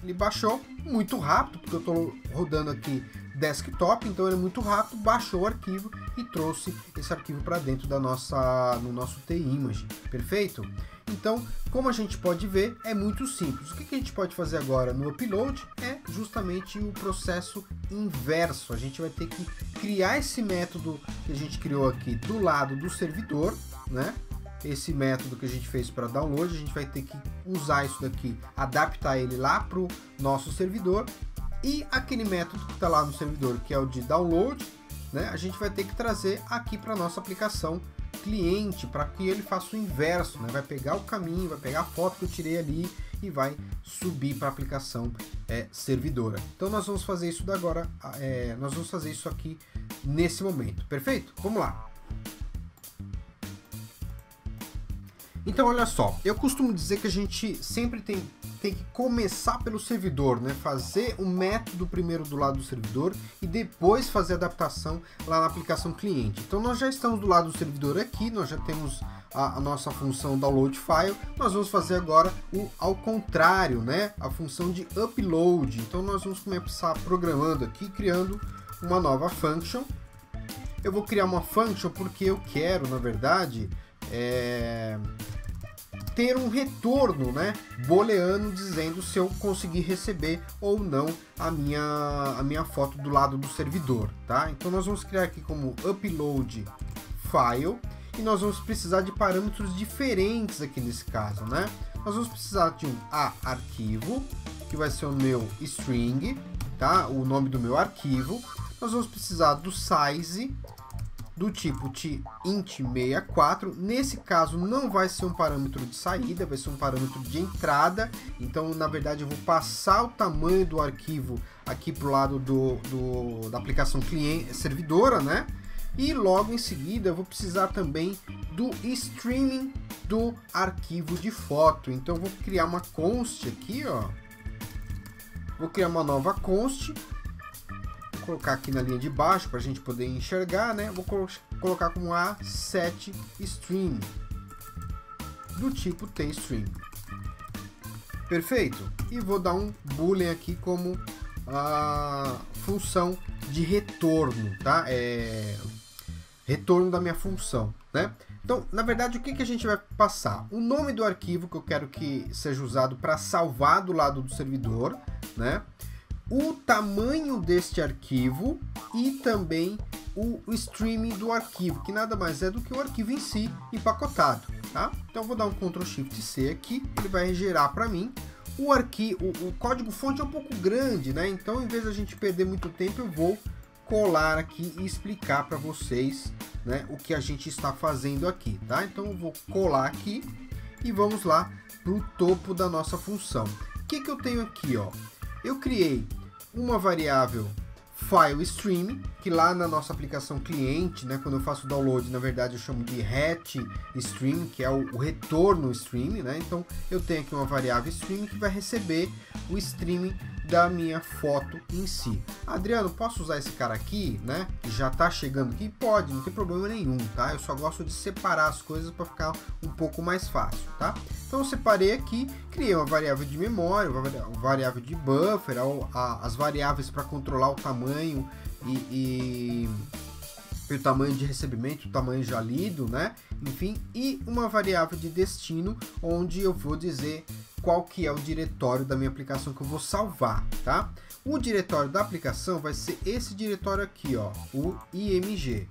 Ele baixou muito rápido, porque eu estou rodando aqui desktop, então ele é muito rápido, baixou o arquivo e trouxe esse arquivo para dentro da no nosso timage, perfeito? Então, como a gente pode ver, é muito simples. O que a gente pode fazer agora no upload é justamente o processo inverso. A gente vai ter que criar esse método que a gente criou aqui do lado do servidor, né? Esse método que a gente fez para download, a gente vai ter que usar isso daqui, adaptar ele lá para o nosso servidor, e aquele método que está lá no servidor, que é o de download, né? A gente vai ter que trazer aqui para nossa aplicação cliente, para que ele faça o inverso, né? Vai pegar o caminho, vai pegar a foto que eu tirei ali e vai subir para a aplicação servidora. Então nós vamos fazer isso agora, nós vamos fazer isso aqui nesse momento, perfeito? Vamos lá. Então olha só, eu costumo dizer que a gente sempre tem que começar pelo servidor, né? Fazer o método primeiro do lado do servidor e depois fazer a adaptação lá na aplicação cliente. Então nós já estamos do lado do servidor aqui, nós já temos a nossa função download file, nós vamos fazer agora ao contrário, né? A função de upload. Então nós vamos começar programando aqui, criando uma nova function. Eu vou criar uma function porque eu quero, na verdade, ter um retorno, né, booleano, dizendo se eu conseguir receber ou não a minha foto do lado do servidor, tá? Então nós vamos criar aqui como upload file e nós vamos precisar de parâmetros diferentes aqui nesse caso, né? Nós vamos precisar de um arquivo, que vai ser o meu string, tá? O nome do meu arquivo. Nós vamos precisar do size, do tipo int64, nesse caso não vai ser um parâmetro de saída, vai ser um parâmetro de entrada, então na verdade eu vou passar o tamanho do arquivo aqui para o lado da aplicação cliente servidora, né? E logo em seguida eu vou precisar também do streaming do arquivo de foto, então eu vou criar uma const aqui, ó, vou criar uma nova const, colocar aqui na linha de baixo para a gente poder enxergar, né? Vou colocar como set stream do tipo tstream. Perfeito? E vou dar um boolean aqui como a função de retorno, tá? Retorno da minha função, né? Então, na verdade, o que a gente vai passar? O nome do arquivo que eu quero que seja usado para salvar do lado do servidor, né? O tamanho deste arquivo e também o streaming do arquivo, que nada mais é do que o arquivo em si empacotado, tá? Então eu vou dar um Ctrl Shift C aqui, ele vai gerar para mim o arquivo. O código fonte é um pouco grande, né? Então, em vez de a gente perder muito tempo, eu vou colar aqui e explicar para vocês, né, o que a gente está fazendo aqui, tá? Então eu vou colar aqui e vamos lá para o topo da nossa função. O que eu tenho aqui, ó? Eu criei uma variável FileStream, que lá na nossa aplicação cliente, né, quando eu faço o download, na verdade eu chamo de getStream, que é o retorno stream, né? Então eu tenho aqui uma variável stream que vai receber o streaming da minha foto em si. Adriano, posso usar esse cara aqui, né? Que já tá chegando aqui? Pode, não tem problema nenhum, tá? Eu só gosto de separar as coisas para ficar um pouco mais fácil, tá? Então eu separei aqui, criei uma variável de memória, uma variável de buffer, as variáveis para controlar o tamanho e o tamanho de recebimento, o tamanho já lido, né? Enfim, e uma variável de destino, onde eu vou dizer qual que é o diretório da minha aplicação que eu vou salvar, tá? O diretório da aplicação vai ser esse diretório aqui, ó, o img.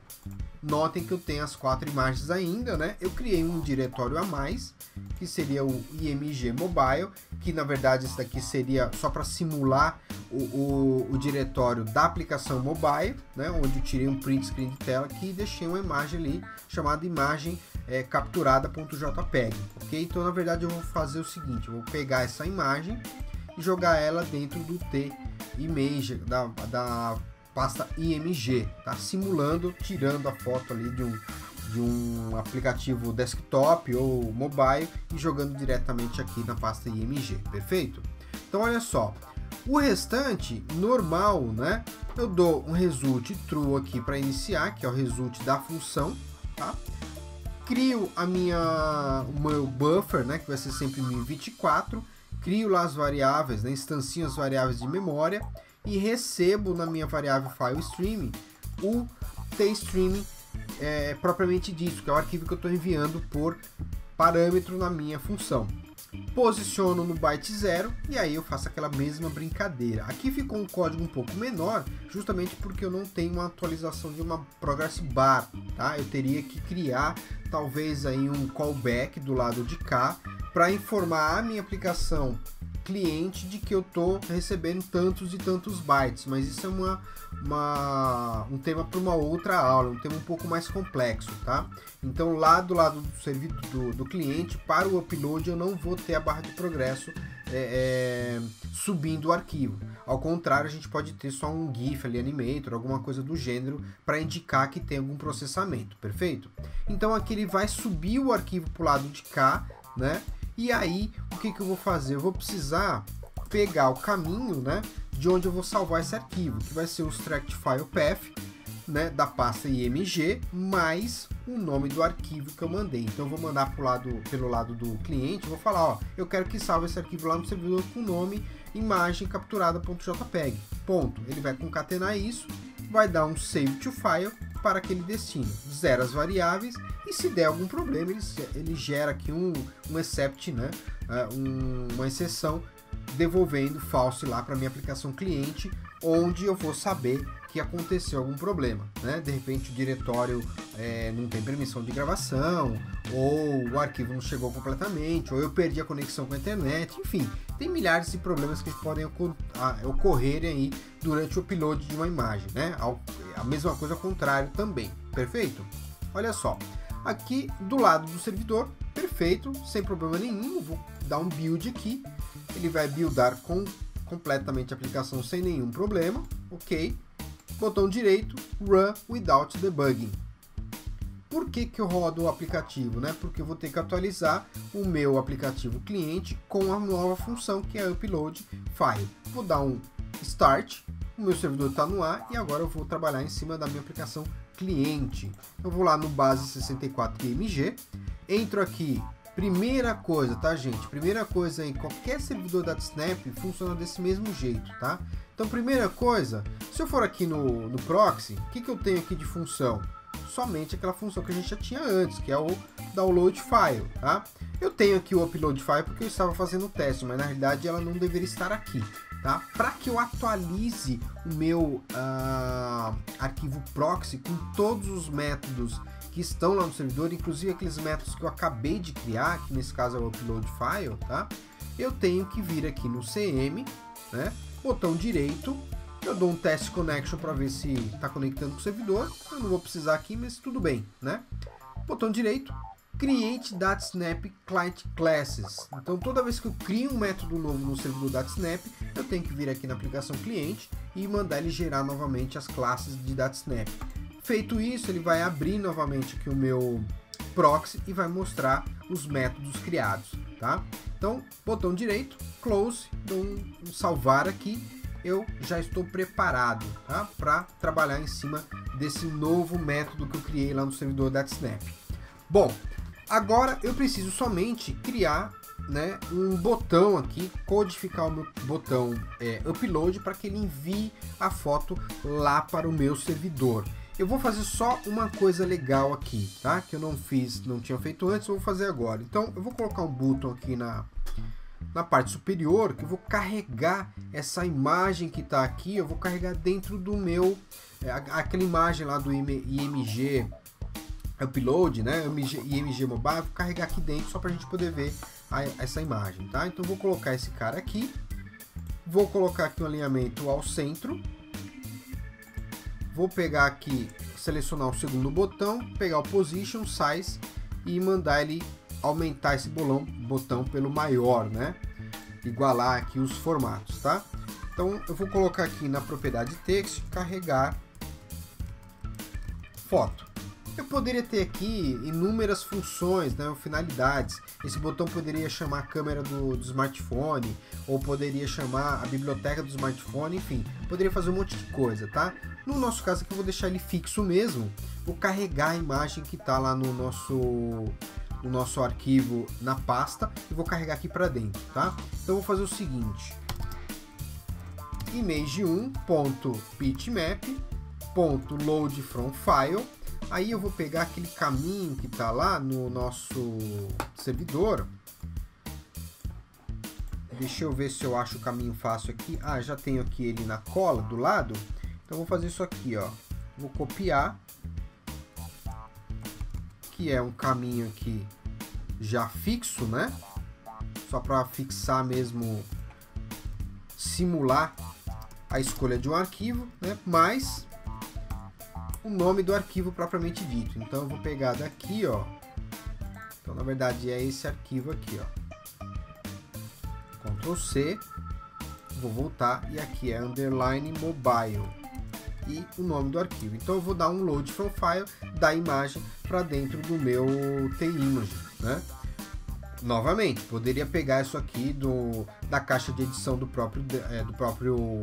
Notem que eu tenho as 4 imagens ainda, né? Eu criei um diretório a mais, que seria o img mobile, que na verdade esse daqui seria só para simular o diretório da aplicação mobile, né? Onde eu tirei um print screen de tela aqui e deixei uma imagem ali chamada imagem capturada.jpg, ok? Então na verdade eu vou fazer o seguinte, eu vou pegar essa imagem e jogar ela dentro do image da pasta img, tá? Simulando, tirando a foto ali de um aplicativo desktop ou mobile e jogando diretamente aqui na pasta img, perfeito? Então olha só, o restante normal, né? Eu dou um result true aqui para iniciar, que é o result da função, tá? Crio o meu buffer, né, que vai ser sempre 1024, crio lá as variáveis, né, instancio as variáveis de memória e recebo na minha variável FileStream o tstream propriamente dito, que é o arquivo que eu estou enviando por parâmetro na minha função. Posiciono no byte 0 e aí eu faço aquela mesma brincadeira. Aqui ficou um código um pouco menor, justamente porque eu não tenho uma atualização de uma progress bar, tá? Eu teria que criar talvez aí um callback do lado de cá para informar a minha aplicação cliente de que eu estou recebendo tantos e tantos bytes, mas isso é um tema para uma outra aula, um tema um pouco mais complexo, tá? Então lá do lado do servidor do cliente, para o upload eu não vou ter a barra de progresso subindo o arquivo. Ao contrário, a gente pode ter só um GIF ali, animator, alguma coisa do gênero, para indicar que tem algum processamento, perfeito? Então aqui ele vai subir o arquivo para o lado de cá, né? E aí, o que eu vou fazer? Eu vou precisar pegar o caminho, né, de onde eu vou salvar esse arquivo, que vai ser o extract file path, né, da pasta img, mais o nome do arquivo que eu mandei. Então eu vou mandar pelo lado do cliente, vou falar, ó, eu quero que salve esse arquivo lá no servidor com o nome imagem capturada.jpg. Ponto. Ele vai concatenar isso, vai dar um save to file para aquele destino, zera as variáveis e se der algum problema ele gera aqui um except, né, uma exceção devolvendo false lá para minha aplicação cliente, onde eu vou saber que aconteceu algum problema, né? De repente o diretório não tem permissão de gravação, ou o arquivo não chegou completamente, ou eu perdi a conexão com a internet, enfim, tem milhares de problemas que podem ocorrerem aí durante o upload de uma imagem, né? A mesma coisa ao contrário também, perfeito? Olha só, aqui do lado do servidor, perfeito, sem problema nenhum, vou dar um build aqui, ele vai buildar completamente a aplicação sem nenhum problema, ok? Botão direito, Run Without Debugging. Por que eu rodo o aplicativo, né? Porque eu vou ter que atualizar o meu aplicativo cliente com a nova função que é Upload File. Vou dar um Start, o meu servidor está no ar e agora eu vou trabalhar em cima da minha aplicação cliente. Eu vou lá no base 64 img, entro aqui. Primeira coisa, tá, gente? Primeira coisa em qualquer servidor DataSnap funciona desse mesmo jeito, tá? Então, primeira coisa, se eu for aqui no proxy, o que eu tenho aqui de função? Somente aquela função que a gente já tinha antes, que é o download file, tá? Eu tenho aqui o upload file porque eu estava fazendo o teste, mas na realidade ela não deveria estar aqui, tá? Para que eu atualize o meu arquivo proxy com todos os métodos que estão lá no servidor, inclusive aqueles métodos que eu acabei de criar, que nesse caso é o upload file, tá? Eu tenho que vir aqui no CM, né? Botão direito, eu dou um test connection para ver se está conectando com o servidor. Eu não vou precisar aqui, mas tudo bem, né? Botão direito, Create DataSnap Client Classes. Então toda vez que eu crio um método novo no servidor DataSnap, eu tenho que vir aqui na aplicação cliente e mandar ele gerar novamente as classes de DataSnap. Feito isso, ele vai abrir novamente aqui o meu proxy e vai mostrar os métodos criados, tá? Então, botão direito, close, dou um salvar aqui, eu já estou preparado, tá? Para trabalhar em cima desse novo método que eu criei lá no servidor DataSnap. Bom, agora eu preciso somente criar, né, um botão aqui, codificar o meu botão upload para que ele envie a foto lá para o meu servidor. Eu vou fazer só uma coisa legal aqui, tá? Que eu não tinha feito antes, eu vou fazer agora. Então, eu vou colocar um botão aqui na parte superior, que eu vou carregar essa imagem que está aqui, eu vou carregar dentro do meu, aquela imagem lá do IMG Upload, né? IMG Mobile, vou carregar aqui dentro só para a gente poder ver essa imagem, tá? Então, eu vou colocar esse cara aqui, vou colocar aqui um alinhamento ao centro. Vou pegar aqui, selecionar o segundo botão, pegar o Position, Size e mandar ele aumentar esse botão pelo maior, né? Igualar aqui os formatos, tá? Então eu vou colocar aqui na propriedade text, carregar foto. Eu poderia ter aqui inúmeras funções, né, finalidades. Esse botão poderia chamar a câmera do smartphone, ou poderia chamar a biblioteca do smartphone, enfim, poderia fazer um monte de coisa, tá? No nosso caso aqui eu vou deixar ele fixo mesmo, vou carregar a imagem que está lá no nosso arquivo na pasta e vou carregar aqui para dentro, tá? Então eu vou fazer o seguinte, image1.bitmap.loadFromFile, Aí eu vou pegar aquele caminho que está lá no nosso servidor. Deixa eu ver se eu acho o caminho fácil aqui. Ah, já tenho aqui ele na cola do lado. Então vou fazer isso aqui, ó. Vou copiar, que é um caminho aqui já fixo, né? Só para fixar mesmo, simular a escolha de um arquivo, né? Mais o nome do arquivo propriamente dito. Então eu vou pegar daqui, ó. Então na verdade é esse arquivo aqui, ó. Ctrl C, vou voltar e aqui é underline mobile e o nome do arquivo. Então eu vou dar um load from file da imagem para dentro do meu T-Image, né? Novamente, poderia pegar isso aqui da caixa de edição do próprio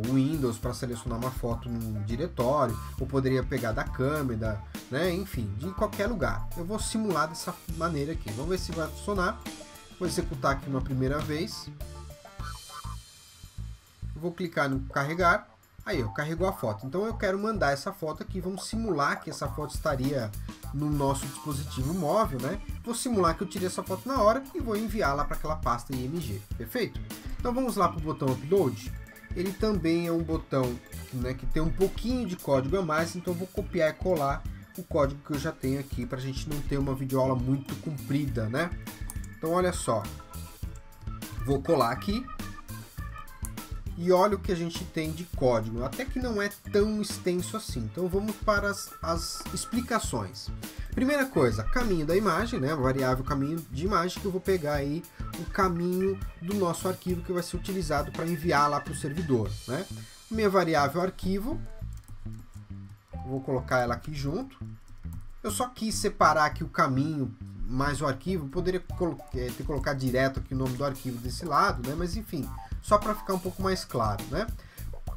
Windows para selecionar uma foto num diretório, ou poderia pegar da câmera, né? Enfim, de qualquer lugar. Eu vou simular dessa maneira aqui. Vamos ver se vai funcionar. Vou executar aqui uma primeira vez. Vou clicar no carregar, aí ó, carregou a foto. Então eu quero mandar essa foto aqui, vamos simular que essa foto estaria no nosso dispositivo móvel, né? Vou simular que eu tirei essa foto na hora e vou enviar lá para aquela pasta IMG, perfeito? Então vamos lá para o botão Upload. Ele também é um botão, né, que tem um pouquinho de código a mais, então eu vou copiar e colar o código que eu já tenho aqui para a gente não ter uma videoaula muito comprida, né? Então olha só, vou colar aqui. E olha o que a gente tem de código, até que não é tão extenso assim. Então vamos para as explicações. Primeira coisa, caminho da imagem, né? A variável caminho de imagem, que eu vou pegar aí o caminho do nosso arquivo que vai ser utilizado para enviar lá para o servidor, né? Minha variável arquivo, vou colocar ela aqui junto. Eu só quis separar aqui o caminho mais o arquivo, poderia ter colocado direto aqui o nome do arquivo desse lado, né? Mas enfim, só para ficar um pouco mais claro, né?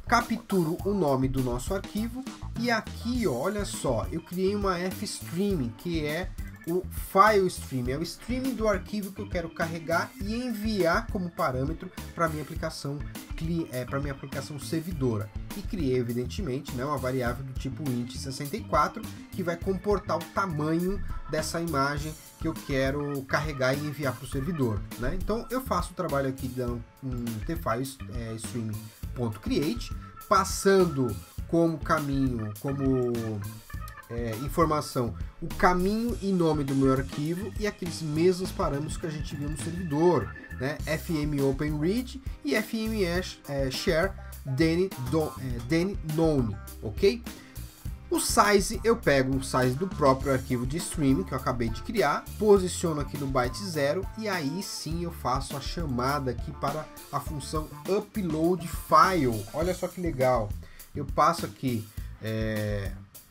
Capturo o nome do nosso arquivo e aqui, ó, olha só, eu criei uma F-Stream, que é o file stream, é o streaming do arquivo que eu quero carregar e enviar como parâmetro para minha aplicação servidora. E criei, evidentemente, né, uma variável do tipo int64 que vai comportar o tamanho dessa imagem que eu quero carregar e enviar para o servidor, né? Então eu faço o trabalho aqui dando um tfile_stream.create, passando como caminho, informação, o caminho e nome do meu arquivo e aqueles mesmos parâmetros que a gente viu no servidor, né? fm open read e fm share then known, ok? O size, eu pego o size do próprio arquivo de streaming que eu acabei de criar, posiciono aqui no byte 0 e aí sim eu faço a chamada aqui para a função upload file. Olha só que legal, eu passo aqui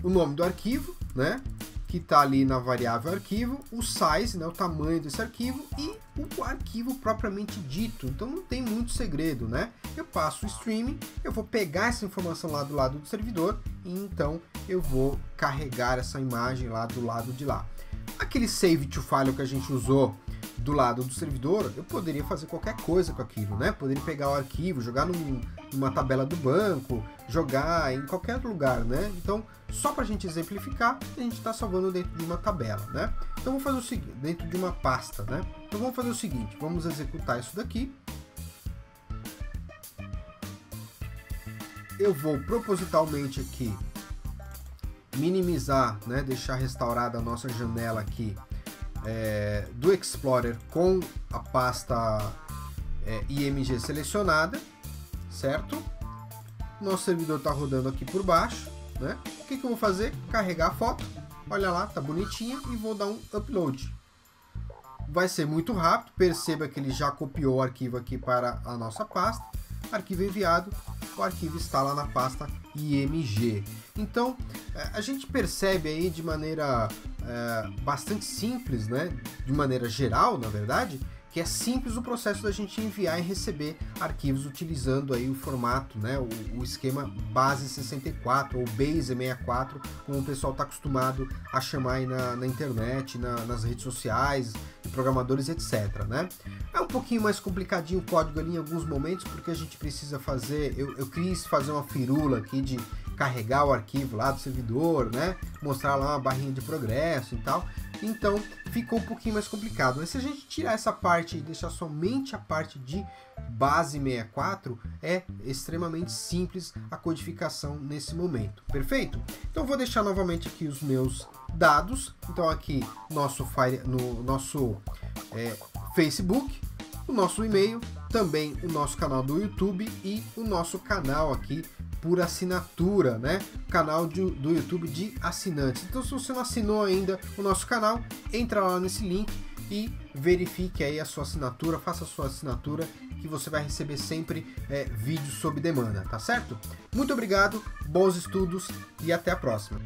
o nome do arquivo, né, que está ali na variável arquivo, o size, né, o tamanho desse arquivo e o arquivo propriamente dito. Então não tem muito segredo, né? Eu passo o streaming, eu vou pegar essa informação lá do lado do servidor e então eu vou carregar essa imagem lá do lado de lá. Aquele save to file que a gente usou do lado do servidor, eu poderia fazer qualquer coisa com aquilo, né? Poderia pegar o arquivo, jogar numa tabela do banco, jogar em qualquer lugar, né? Então, só para a gente exemplificar, a gente está salvando dentro de uma tabela, né? Então, vamos fazer o seguinte, dentro de uma pasta, né? Então, vamos fazer o seguinte, vamos executar isso daqui. Eu vou propositalmente aqui minimizar, né? Deixar restaurada a nossa janela aqui do Explorer com a pasta IMG selecionada, certo? Nosso servidor está rodando aqui por baixo, né? O que eu vou fazer? Carregar a foto, olha lá, tá bonitinha, e vou dar um upload. Vai ser muito rápido, perceba que ele já copiou o arquivo aqui para a nossa pasta, arquivo enviado, o arquivo está lá na pasta IMG. Então, a gente percebe aí de maneira bastante simples, né? De maneira geral, na verdade, que é simples o processo da gente enviar e receber arquivos utilizando aí o formato, né? O esquema base 64 ou base 64, como o pessoal está acostumado a chamar aí na internet, nas redes sociais, de programadores, etc, né? É um pouquinho mais complicadinho o código ali em alguns momentos, porque a gente precisa fazer, eu quis fazer uma firula aqui de carregar o arquivo lá do servidor, né? Mostrar lá uma barrinha de progresso e tal. Então ficou um pouquinho mais complicado. Mas se a gente tirar essa parte e deixar somente a parte de base 64, é extremamente simples a codificação nesse momento. Perfeito? Então vou deixar novamente aqui os meus dados. Então aqui nosso Facebook, o nosso e-mail, também o nosso canal do YouTube e o nosso canal aqui por assinatura, né? Canal do YouTube de assinantes. Então, se você não assinou ainda o nosso canal, entra lá nesse link e verifique aí a sua assinatura, faça a sua assinatura, que você vai receber sempre vídeos sob demanda, tá certo? Muito obrigado, bons estudos e até a próxima.